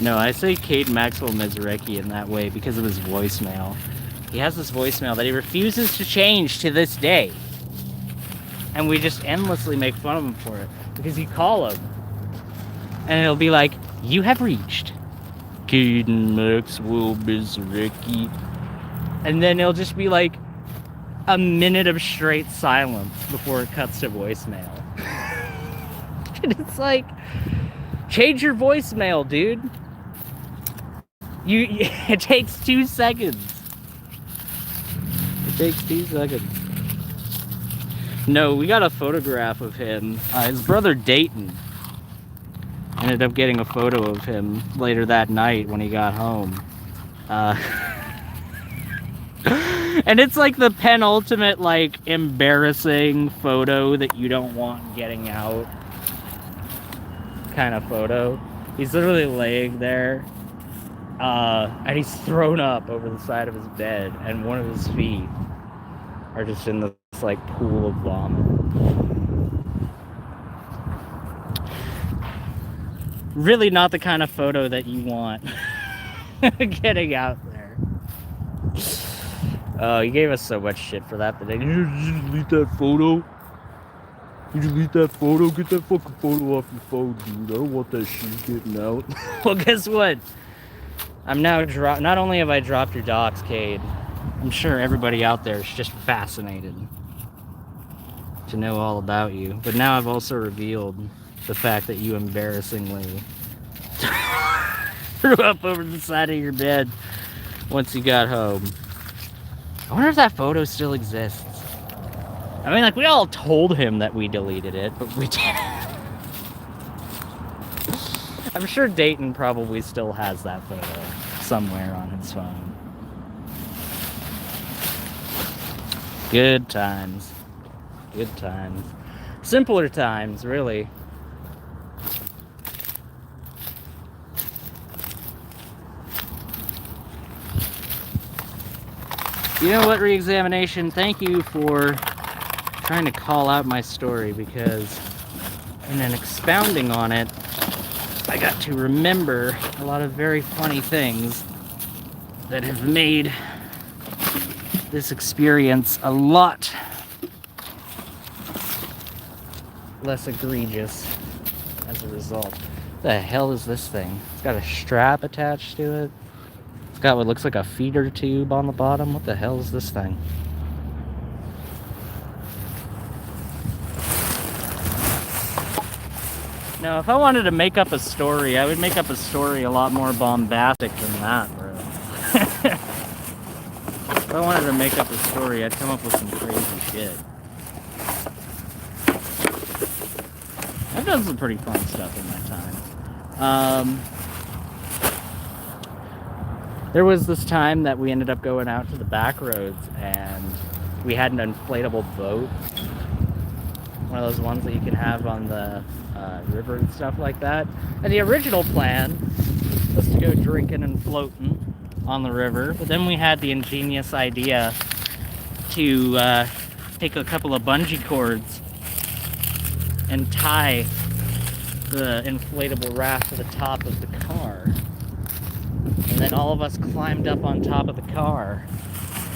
No, I say Cade Maxwell Mezrecki in that way because of his voicemail. He has this voicemail that he refuses to change to this day. And we just endlessly make fun of him for it. Because you call him, and it'll be like, you have reached Caden Maxwell Mezrecki. And then it'll just be like a minute of straight silence before it cuts to voicemail. And it's like, change your voicemail, dude. It takes 2 seconds. It takes 2 seconds. No, we got a photograph of him. His brother Dayton ended up getting a photo of him later that night when he got home. And it's like the penultimate, like, embarrassing photo that you don't want getting out kind of photo. He's literally laying there, and he's thrown up over the side of his bed, and one of his feet are just in this, like, pool of vomit. Really not the kind of photo that you want getting out there. Oh, he gave us so much shit for that today. Did you just delete that photo? You delete that photo? Get that fucking photo off your phone, dude. I don't want that shit getting out. Well, guess what? I'm now not only have I dropped your docs, Cade, I'm sure everybody out there is just fascinated to know all about you. But now I've also revealed the fact that you embarrassingly threw up over the side of your bed once you got home. I wonder if that photo still exists. I mean, like, we all told him that we deleted it, but we didn't. I'm sure Dayton probably still has that photo somewhere on his phone. Good times. Good times. Simpler times, really. You know what, Reexamination? Thank you for trying to call out my story, because in an expounding on it, I got to remember a lot of very funny things that have made this experience a lot less egregious as a result. What the hell is this thing? It's got a strap attached to it. It's got what looks like a feeder tube on the bottom. What the hell is this thing? Now, if I wanted to make up a story, I would make up a story a lot more bombastic than that, bro. If I wanted to make up a story, I'd come up with some crazy shit. I've done some pretty fun stuff in my time. There was this time that we ended up going out to the back roads, and we had an inflatable boat. One of those ones that you can have on the river and stuff like that. And the original plan was to go drinking and floating on the river, but then we had the ingenious idea to take a couple of bungee cords and tie the inflatable raft to the top of the car. And then all of us climbed up on top of the car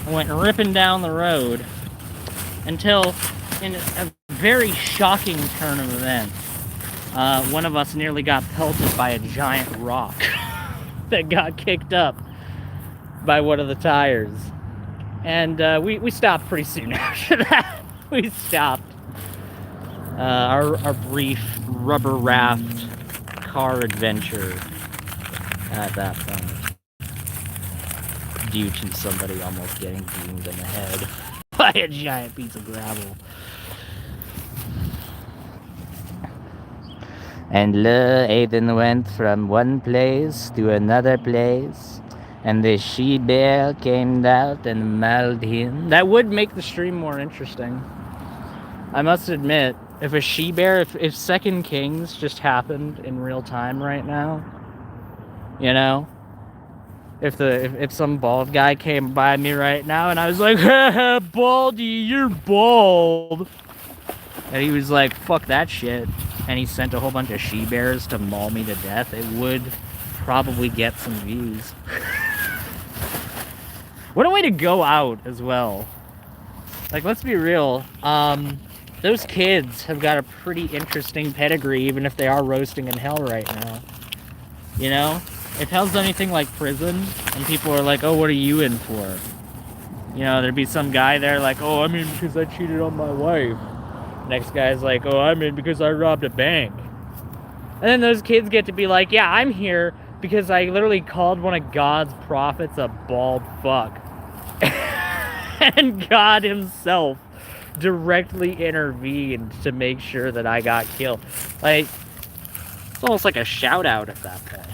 and went ripping down the road until, in a very shocking turn of events, one of us nearly got pelted by a giant rock that got kicked up by one of the tires. And we stopped pretty soon after that. We stopped. Our brief rubber raft car adventure at that point, due to somebody almost getting beamed in the head by a giant piece of gravel. And Aiden went from one place to another place, and the she-bear came out and mauled him. That would make the stream more interesting. I must admit, if a she-bear, if Second Kings just happened in real time right now, you know, if some bald guy came by me right now and I was like, haha, Baldy, you're bald, and he was like, fuck that shit, and he sent a whole bunch of she-bears to maul me to death, it would probably get some views. What a way to go out as well. Like, let's be real, those kids have got a pretty interesting pedigree, even if they are roasting in hell right now. You know? If hell's anything like prison, and people are like, oh, what are you in for? You know, there'd be some guy there like, oh, I'm in because I cheated on my wife. Next guy's like, oh, I'm in because I robbed a bank. And then those kids get to be like, yeah, I'm here because I literally called one of God's prophets a bald fuck. And God himself directly intervened to make sure that I got killed. Like, it's almost like a shout out at that point.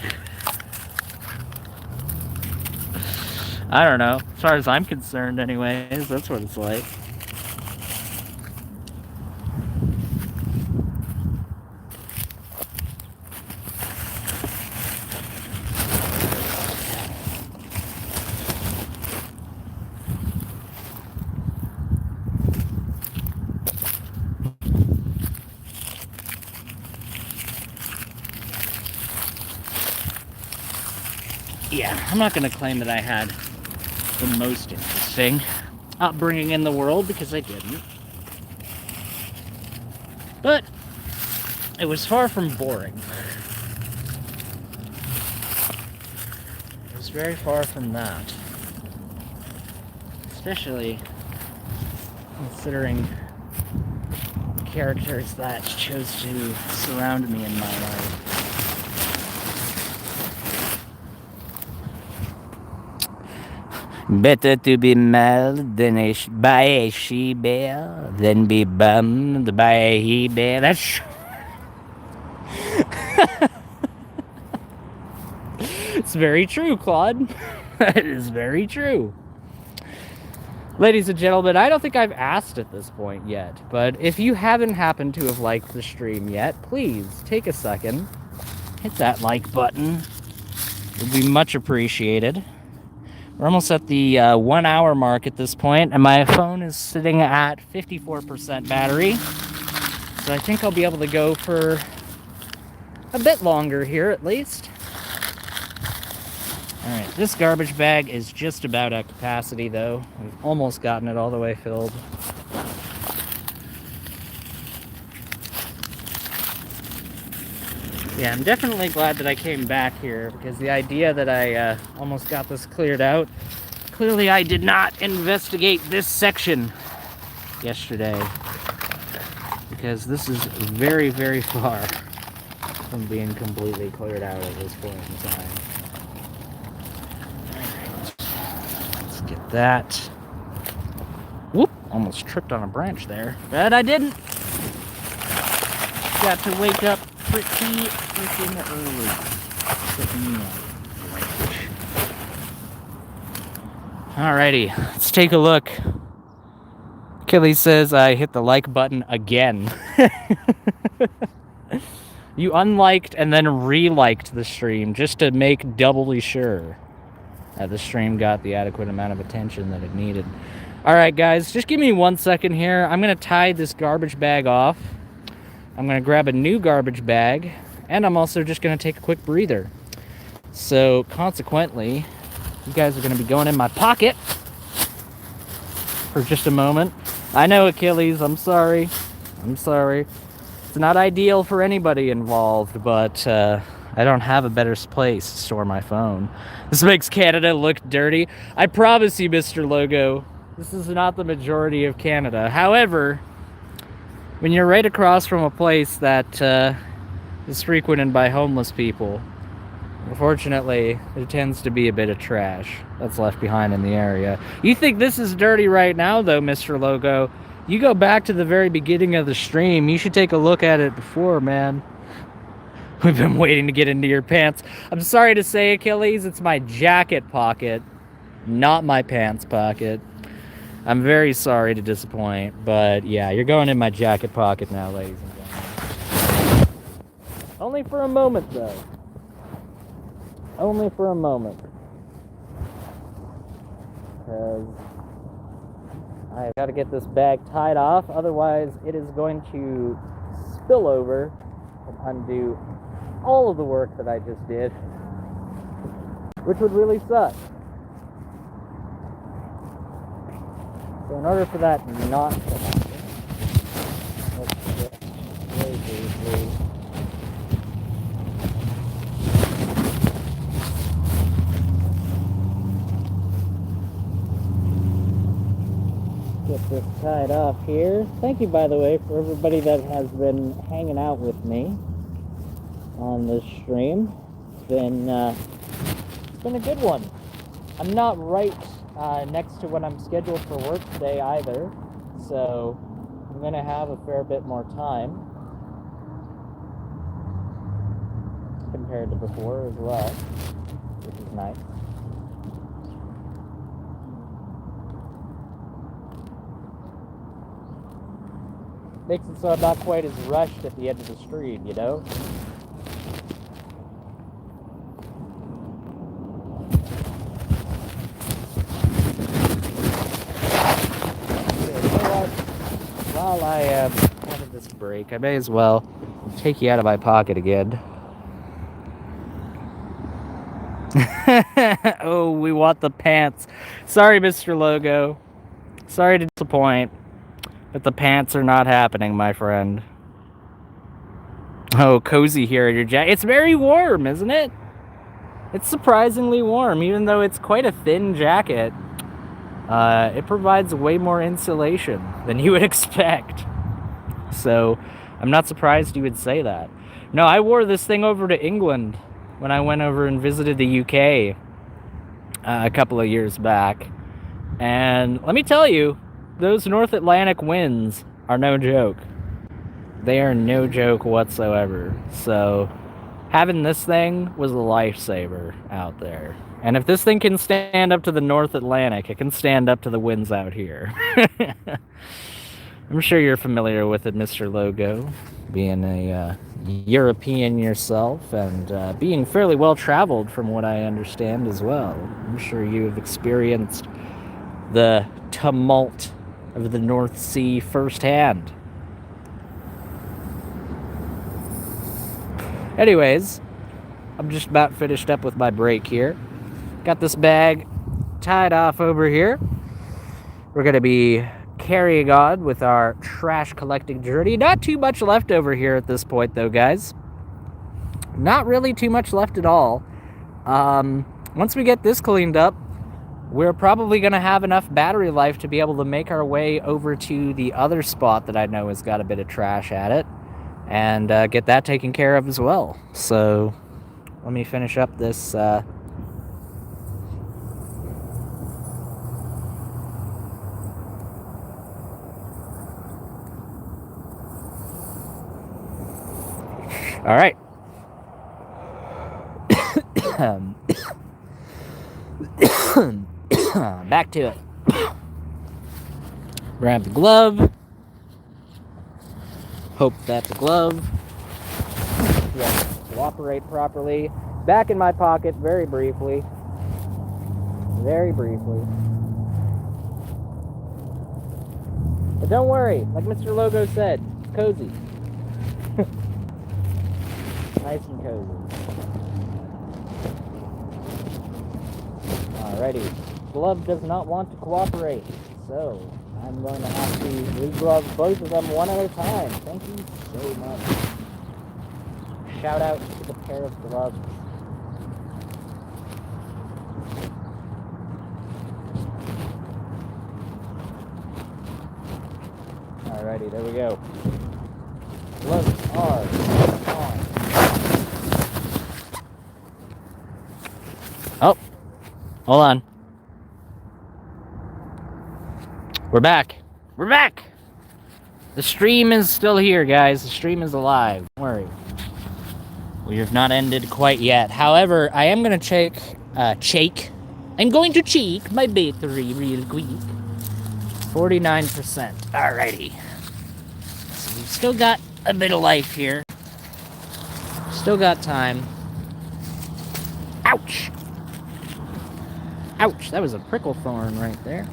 I don't know. As far as I'm concerned anyways, that's what it's like. Yeah, I'm not going to claim that I had the most interesting upbringing in the world, because I didn't. But it was far from boring. It was very far from that. Especially considering the characters that chose to surround me in my life. Better to be mauled by a she-bear than be bummed by a he-bear. That's it's very true, Claude. That is very true. Ladies and gentlemen, I don't think I've asked at this point yet, but if you haven't happened to have liked the stream yet, please take a second, hit that like button. It would be much appreciated. We're almost at the 1 hour mark at this point, and my phone is sitting at 54% battery. So I think I'll be able to go for a bit longer here at least. Alright, this garbage bag is just about at capacity though. We've almost gotten it all the way filled. Yeah, I'm definitely glad that I came back here, because the idea that I almost got this cleared out, clearly I did not investigate this section yesterday, because this is very, very far from being completely cleared out at this point in time. Alright, let's get that. Whoop, almost tripped on a branch there, but I didn't. Got to wake up pretty freaking early. Alrighty, let's take a look. Achilles says I hit the like button again. You unliked and then re-liked the stream just to make doubly sure that the stream got the adequate amount of attention that it needed. Alright guys, just give me 1 second here. I'm gonna tie this garbage bag off. I'm gonna grab a new garbage bag, and I'm also just gonna take a quick breather. So consequently, you guys are gonna be going in my pocket for just a moment. I know, Achilles, I'm sorry. I'm sorry. It's not ideal for anybody involved, but I don't have a better place to store my phone. This makes Canada look dirty. I promise you, Mr. Logo, this is not the majority of Canada. However, when you're right across from a place that is frequented by homeless people, unfortunately, there tends to be a bit of trash that's left behind in the area. You think this is dirty right now, though, Mr. Logo? You go back to the very beginning of the stream. You should take a look at it before, man. We've been waiting to get into your pants. I'm sorry to say, Achilles, it's my jacket pocket, not my pants pocket. I'm very sorry to disappoint, but yeah, you're going in my jacket pocket now, ladies and gentlemen. Only for a moment, though. Only for a moment. Because I've got to get this bag tied off, otherwise it is going to spill over and undo all of the work that I just did, which would really suck. So in order for that not to happen, let's just very briefly get this tied off here. Thank you, by the way, for everybody that has been hanging out with me on this stream. It's been a good one. I'm not right next to when I'm scheduled for work today either, so I'm gonna have a fair bit more time compared to before as well, which is nice. Makes it so I'm not quite as rushed at the end of the stream, you know? While I am having this break, I may as well take you out of my pocket again. Oh, we want the pants. Sorry, Mr. Logo. Sorry to disappoint, but the pants are not happening, my friend. Oh, cozy here in your jacket. It's very warm, isn't it? It's surprisingly warm, even though it's quite a thin jacket. It provides way more insulation than you would expect. So, I'm not surprised you would say that. No, I wore this thing over to England when I went over and visited the UK a couple of years back. And let me tell you, those North Atlantic winds are no joke. They are no joke whatsoever. So, having this thing was a lifesaver out there. And if this thing can stand up to the North Atlantic, it can stand up to the winds out here. I'm sure you're familiar with it, Mr. Logo, being a European yourself and being fairly well-traveled from what I understand as well. I'm sure you've experienced the tumult of the North Sea firsthand. Anyways, I'm just about finished up with my break here. Got this bag tied off over here. We're going to be carrying on with our trash collecting journey. Not too much left over here at this point, though, guys. Not really too much left at all. Once we get this cleaned up, we're probably going to have enough battery life to be able to make our way over to the other spot that I know has got a bit of trash at it and get that taken care of as well. So let me finish up this all right. Back to it. Grab the glove. Hope that the glove will cooperate properly. Back in my pocket very briefly. Very briefly. But don't worry, like Mr. Logo said, cozy. Nice and cozy. Alrighty. Glove does not want to cooperate, so I'm going to have to re-glove both of them one at a time. Thank you so much. Shout out to the pair of gloves. Alrighty, there we go. Gloves are on. Oh, hold on. We're back. We're back! The stream is still here, guys. The stream is alive. Don't worry. We have not ended quite yet. However, I am going to check. I'm going to check my battery real quick. 49%. Alrighty. So we've still got a bit of life here. Still got time. Ouch! Ouch, that was a prickle thorn right there.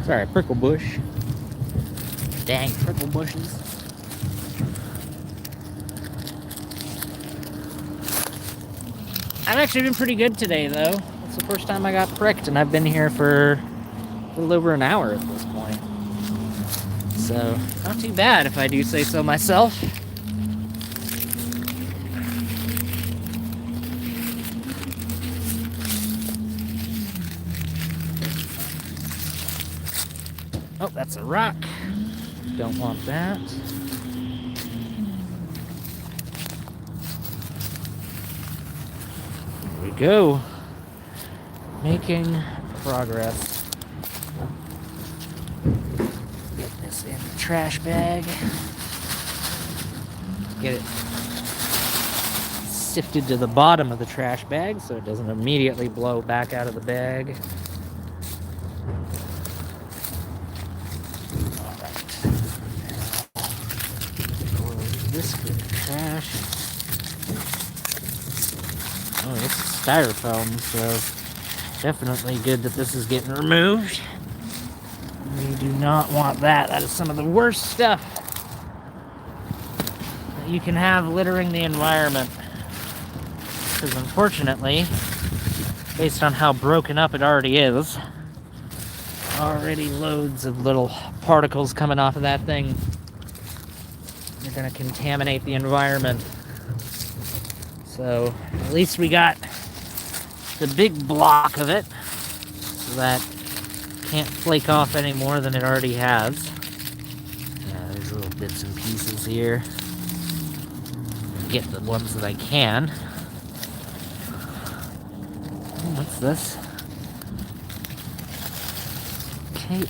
Sorry, prickle bush. Dang prickle bushes. I've actually been pretty good today, though. It's the first time I got pricked, and I've been here for a little over an hour at this point. So, not too bad if I do say so myself. Oh, that's a rock. Don't want that. Here we go. Making progress. Get this in the trash bag. Get it sifted to the bottom of the trash bag so it doesn't immediately blow back out of the bag. Trash. Oh, this is styrofoam, so definitely good that this is getting removed. We do not want that. That is some of the worst stuff that you can have littering the environment. Because unfortunately, based on how broken up it already is, already loads of little particles coming off of that thing. They're going to contaminate the environment. So at least we got the big block of it, so that can't flake off any more than it already has. There's little bits and pieces here. Get the ones that I can. Oh, what's this? Okay.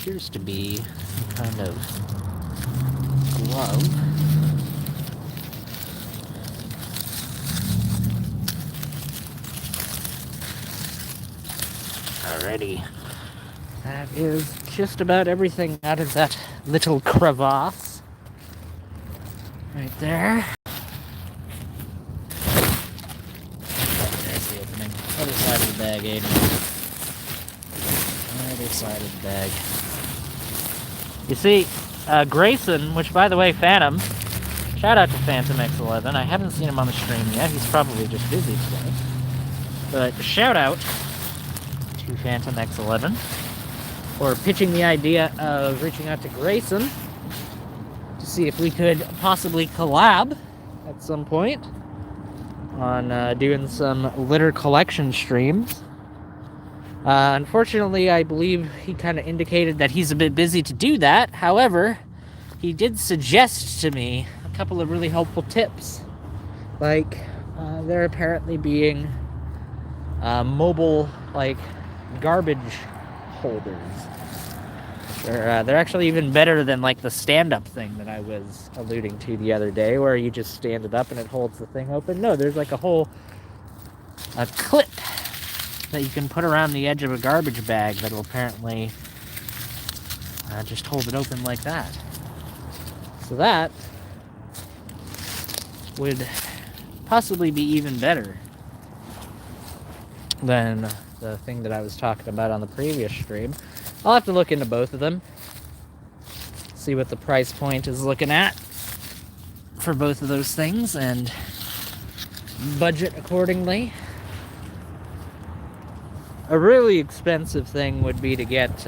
Appears to be some kind of glove. Alrighty. That is just about everything out of that little crevasse. Right there. There's the opening. Other side of the bag, Aiden. Other side of the bag. You see, Grayson, which by the way, Phantom, shout out to Phantom X11. I haven't seen him on the stream yet. He's probably just busy today. But shout out to Phantom X11 for pitching the idea of reaching out to Grayson to see if we could possibly collab at some point on doing some litter collection streams. Unfortunately, I believe he kind of indicated that he's a bit busy to do that. However, he did suggest to me a couple of really helpful tips. Like, there apparently being mobile, like, garbage holders. They're actually even better than, like, the stand-up thing that I was alluding to the other day, where you just stand it up and it holds the thing open. No, there's, like, a clip that you can put around the edge of a garbage bag that will apparently just hold it open like that. So that would possibly be even better than the thing that I was talking about on the previous stream. I'll have to look into both of them, see what the price point is looking at for both of those things, and budget accordingly. A really expensive thing would be to get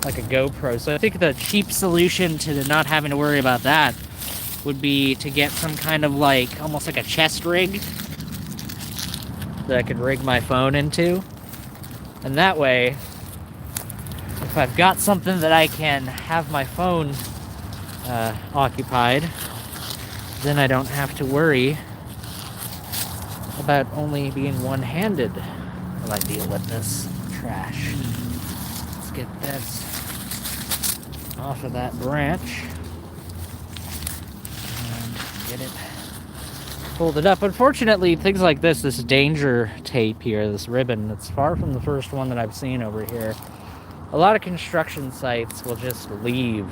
like a GoPro. So I think the cheap solution to not having to worry about that would be to get some kind of like, almost like a chest rig that I could rig my phone into. And that way, if I've got something that I can have my phone occupied, then I don't have to worry about only being one-handed while I deal with this trash. Let's get this off of that branch and get it folded up. Unfortunately, things like this danger tape here, this ribbon, it's far from the first one that I've seen over here. A lot of construction sites will just leave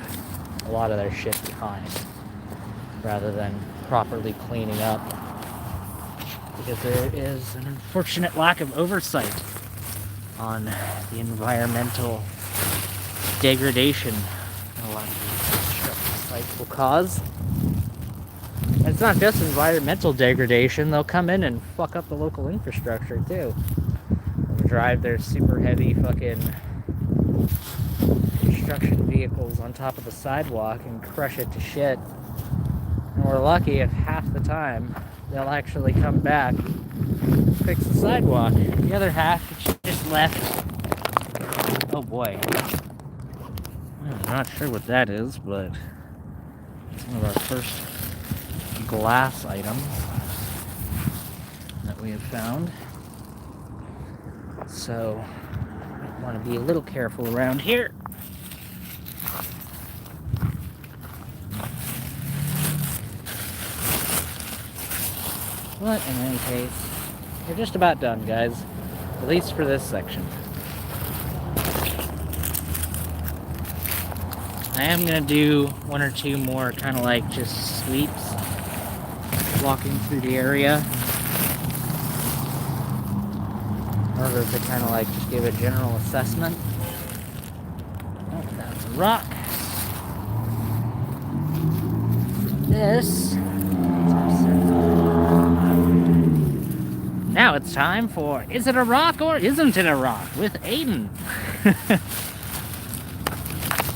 a lot of their shit behind rather than properly cleaning up, because there is an unfortunate lack of oversight on the environmental degradation a lot of these construction sites will cause. And it's not just environmental degradation, they'll come in and fuck up the local infrastructure too. They'll drive their super heavy fucking construction vehicles on top of the sidewalk and crush it to shit. And we're lucky if half the time they'll actually come back, fix the sidewalk. The other half is just left. Oh boy. I'm not sure what that is, but it's one of our first glass items that we have found. So I want to be a little careful around here. But in any case, we're just about done, guys. At least for this section. I am going to do one or two more kind of like just sweeps, walking through the area, in order to kind of like just give a general assessment. Oh, that's a rock. This. Now it's time for Is It a Rock or Isn't It a Rock with Aiden.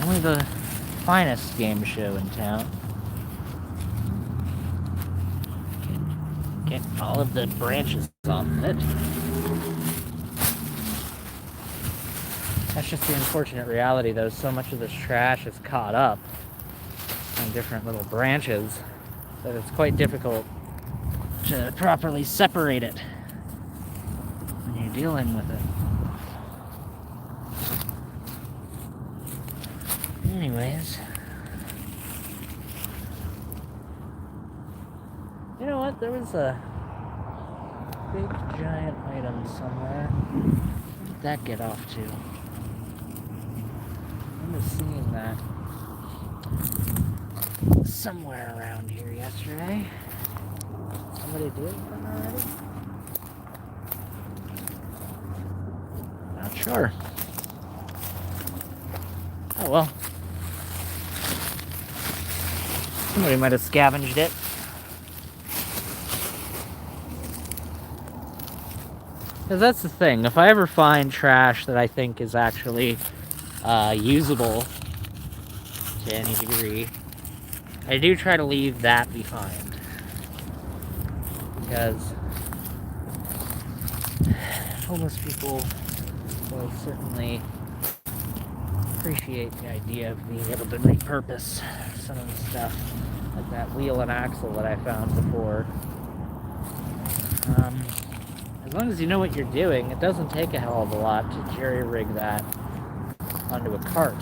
Only the finest game show in town. Get all of the branches off of it. That's just the unfortunate reality, though. So much of this trash is caught up in different little branches that it's quite difficult to properly separate it when you're dealing with it. Anyways, you know what? There was a big giant item somewhere. Where did that get off to? I remember seeing that somewhere around here yesterday. Somebody did one already? Not sure. Oh well. Somebody might have scavenged it. Because that's the thing. If I ever find trash that I think is actually usable to any degree, I do try to leave that behind. Because homeless people will certainly appreciate the idea of being able to repurpose some of the stuff, like that wheel and axle that I found before. As long as you know what you're doing, it doesn't take a hell of a lot to jerry-rig that onto a cart.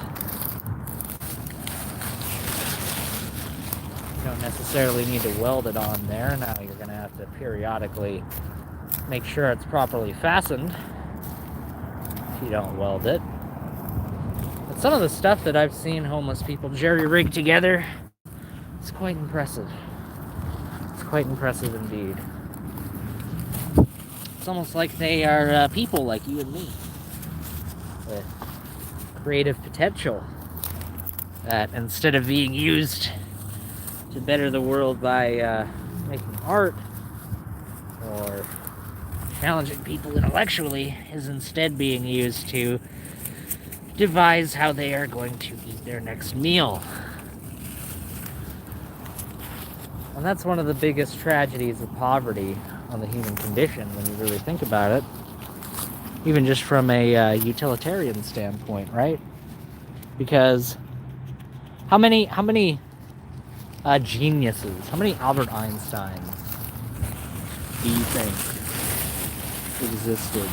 You don't necessarily need to weld it on there. Now you're going to have to periodically make sure it's properly fastened if you don't weld it. But some of the stuff that I've seen homeless people jerry-rig together is quite impressive. It's quite impressive indeed. It's almost like they are people like you and me with creative potential that instead of being used to better the world by making art or challenging people intellectually is instead being used to devise how they are going to eat their next meal. And that's one of the biggest tragedies of poverty on the human condition when you really think about it. Even just from a utilitarian standpoint, right? Because how many geniuses, how many Albert Einsteins do you think existed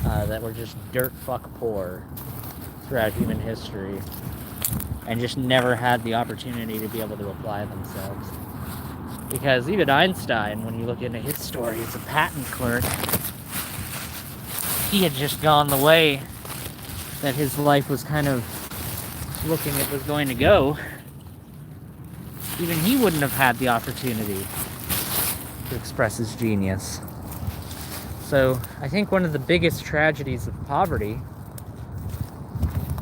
that were just dirt fuck poor throughout human history and just never had the opportunity to be able to apply themselves? Because even Einstein, when you look into his story, as a patent clerk, he had just gone the way that his life was kind of looking it was going to go. Even he wouldn't have had the opportunity to express his genius. So I think one of the biggest tragedies of poverty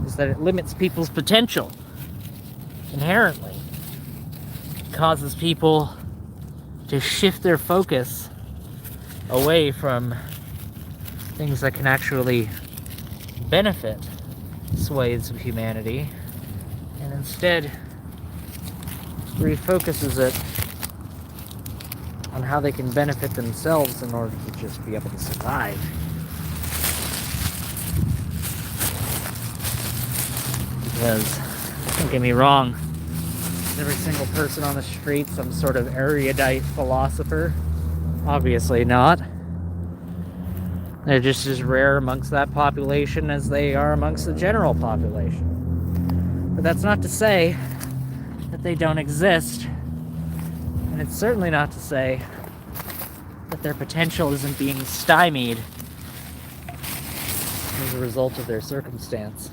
is that it limits people's potential inherently. It causes people to shift their focus away from things that can actually benefit swathes of humanity, and instead refocuses it on how they can benefit themselves in order to just be able to survive. Because, don't get me wrong, is every single person on the street some sort of erudite philosopher? Obviously not. They're just as rare amongst that population as they are amongst the general population. But that's not to say that they don't exist. And it's certainly not to say that their potential isn't being stymied as a result of their circumstance.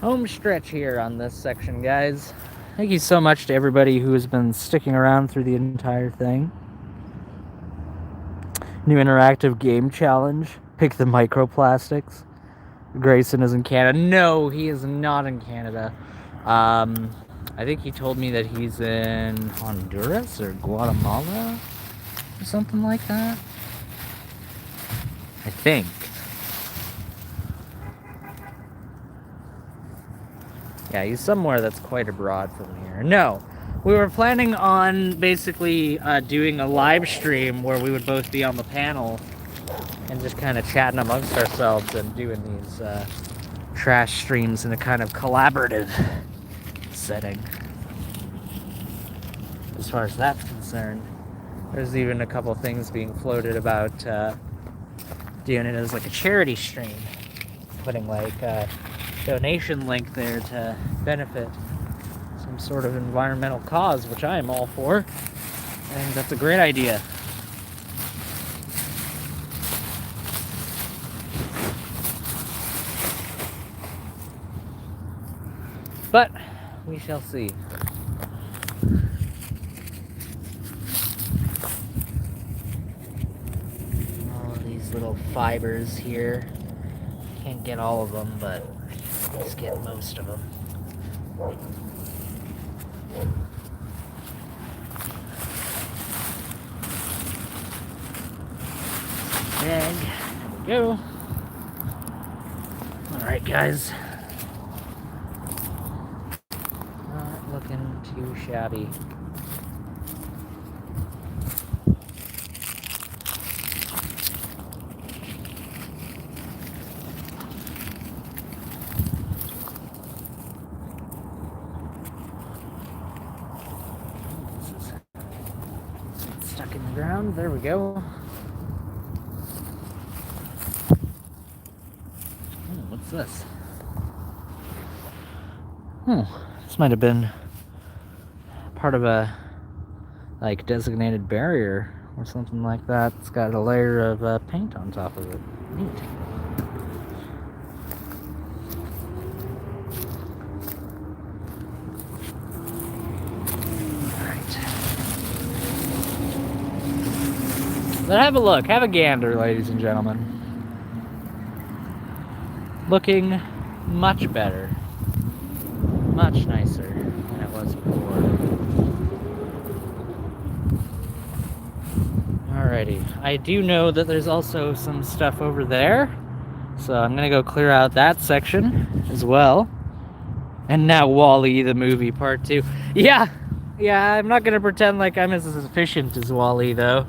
Home stretch here on this section, guys. Thank you so much to everybody who has been sticking around through the entire thing. New interactive game challenge. Pick the microplastics. Grayson is in Canada. No, he is not in Canada. I think he told me that he's in Honduras or Guatemala or something like that. I think. Yeah, he's somewhere that's quite abroad from here. No, we were planning on basically doing a live stream where we would both be on the panel and just kind of chatting amongst ourselves and doing these trash streams in a kind of collaborative setting. As far as that's concerned, there's even a couple things being floated about doing it as like a charity stream, putting like donation link there to benefit some sort of environmental cause, which I am all for. I think that's a great idea. But we shall see. All of these little fibers here. Can't get all of them, but let's get most of them. There we go. Alright, guys. Not looking too shabby. Stuck in the ground. There we go. What's this? This might have been part of a like designated barrier or something like that. It's got a layer of paint on top of it. Neat. But have a look, have a gander, ladies and gentlemen. Looking much better. Much nicer than it was before. Alrighty. I do know that there's also some stuff over there. So I'm gonna go clear out that section as well. And now WALL-E the movie part 2. Yeah, I'm not gonna pretend like I'm as efficient as WALL-E though.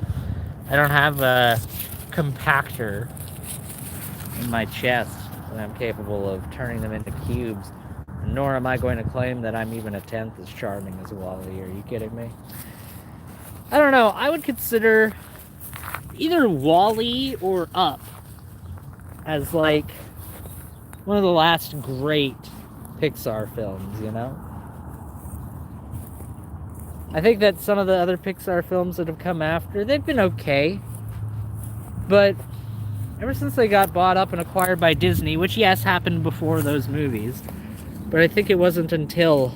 I don't have a compactor in my chest that I'm capable of turning them into cubes. Nor am I going to claim that I'm even a tenth as charming as WALL-E. Are you kidding me? I don't know. I would consider either WALL-E or Up as like one of the last great Pixar films, you know? I think that some of the other Pixar films that have come after, they've been okay. But ever since they got bought up and acquired by Disney, which yes, happened before those movies, but I think it wasn't until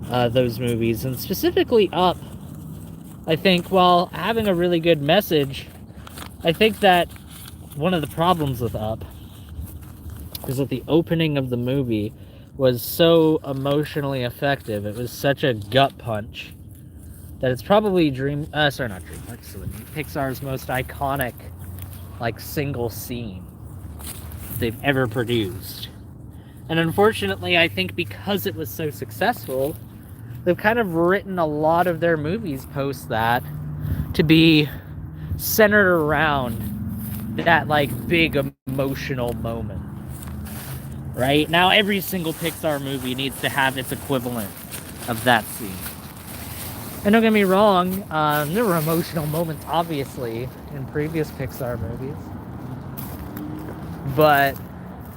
those movies, and specifically Up, I think, while having a really good message, I think that one of the problems with Up is that the opening of the movie was so emotionally effective. It was such a gut punch that it's probably Pixar's most iconic, like, single scene they've ever produced. And unfortunately, I think because it was so successful, they've kind of written a lot of their movies post that to be centered around that, like, big emotional moment. Right? Now every single Pixar movie needs to have its equivalent of that scene. And don't get me wrong, there were emotional moments, obviously, in previous Pixar movies. But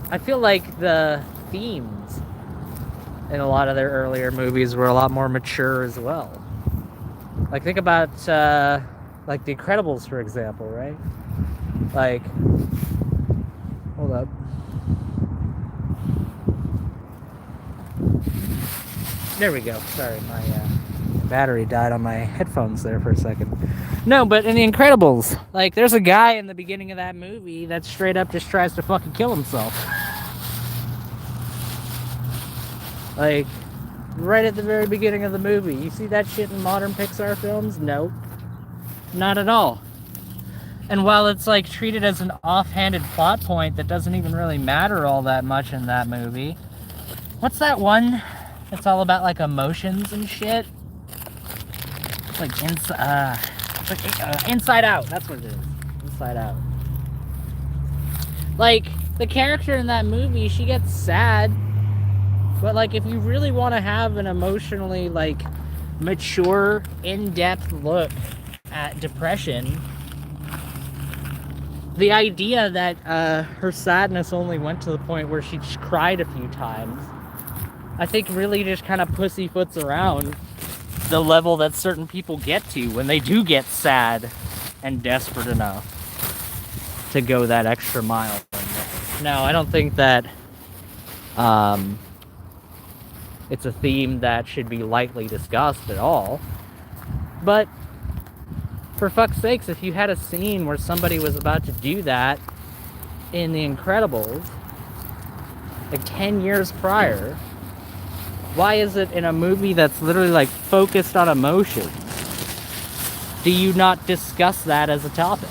I feel like the themes in a lot of their earlier movies were a lot more mature as well. Like, think about, like, The Incredibles, for example, right? Like, hold up. There we go. Sorry, my battery died on my headphones there for a second. No, but in The Incredibles, like, there's a guy in the beginning of that movie that straight up just tries to fucking kill himself. Like, right at the very beginning of the movie. You see that shit in modern Pixar films? Nope. Not at all. And while it's, like, treated as an offhanded plot point that doesn't even really matter all that much in that movie. What's that one? It's all about, like, emotions and shit. It's like Inside Out. That's what it is. Inside Out. Like, the character in that movie, she gets sad. But, like, if you really want to have an emotionally, like, mature, in-depth look at depression, the idea that her sadness only went to the point where she just cried a few times, I think really just kind of pussyfoots around the level that certain people get to when they do get sad and desperate enough to go that extra mile. Now, I don't think that it's a theme that should be lightly discussed at all. But for fuck's sakes, if you had a scene where somebody was about to do that in The Incredibles, like 10 years prior, why is it in a movie that's literally, like, focused on emotion, do you not discuss that as a topic?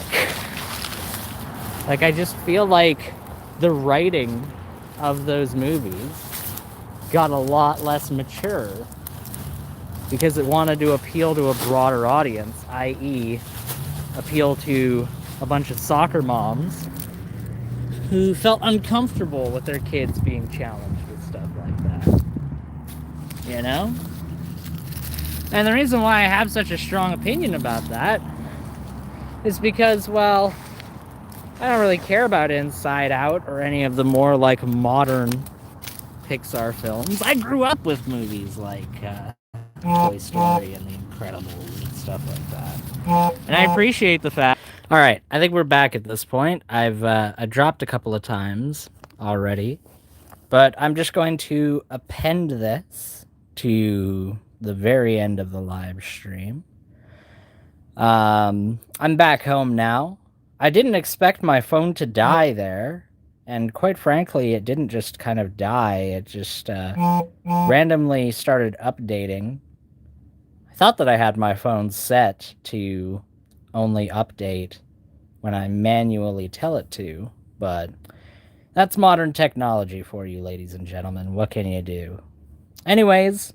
Like, I just feel like the writing of those movies got a lot less mature because it wanted to appeal to a broader audience, i.e. appeal to a bunch of soccer moms who felt uncomfortable with their kids being challenged with stuff like that. You know? And the reason why I have such a strong opinion about that is because, well, I don't really care about Inside Out or any of the more, like, modern Pixar films. I grew up with movies like Toy Story and The Incredibles and stuff like that. And I appreciate the fact. All right, I think we're back at this point. I've I dropped a couple of times already, but I'm just going to append this to the very end of the live stream. I'm back home now. I didn't expect my phone to die there, and quite frankly, it didn't just kind of die. It just randomly started updating. I thought that I had my phone set to only update when I manually tell it to, but that's modern technology for you, ladies and gentlemen. What can you do? Anyways,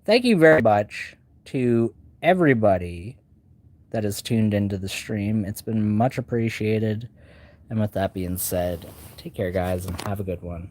thank you very much to everybody that has tuned into the stream. It's been much appreciated. And with that being said, take care, guys, and have a good one.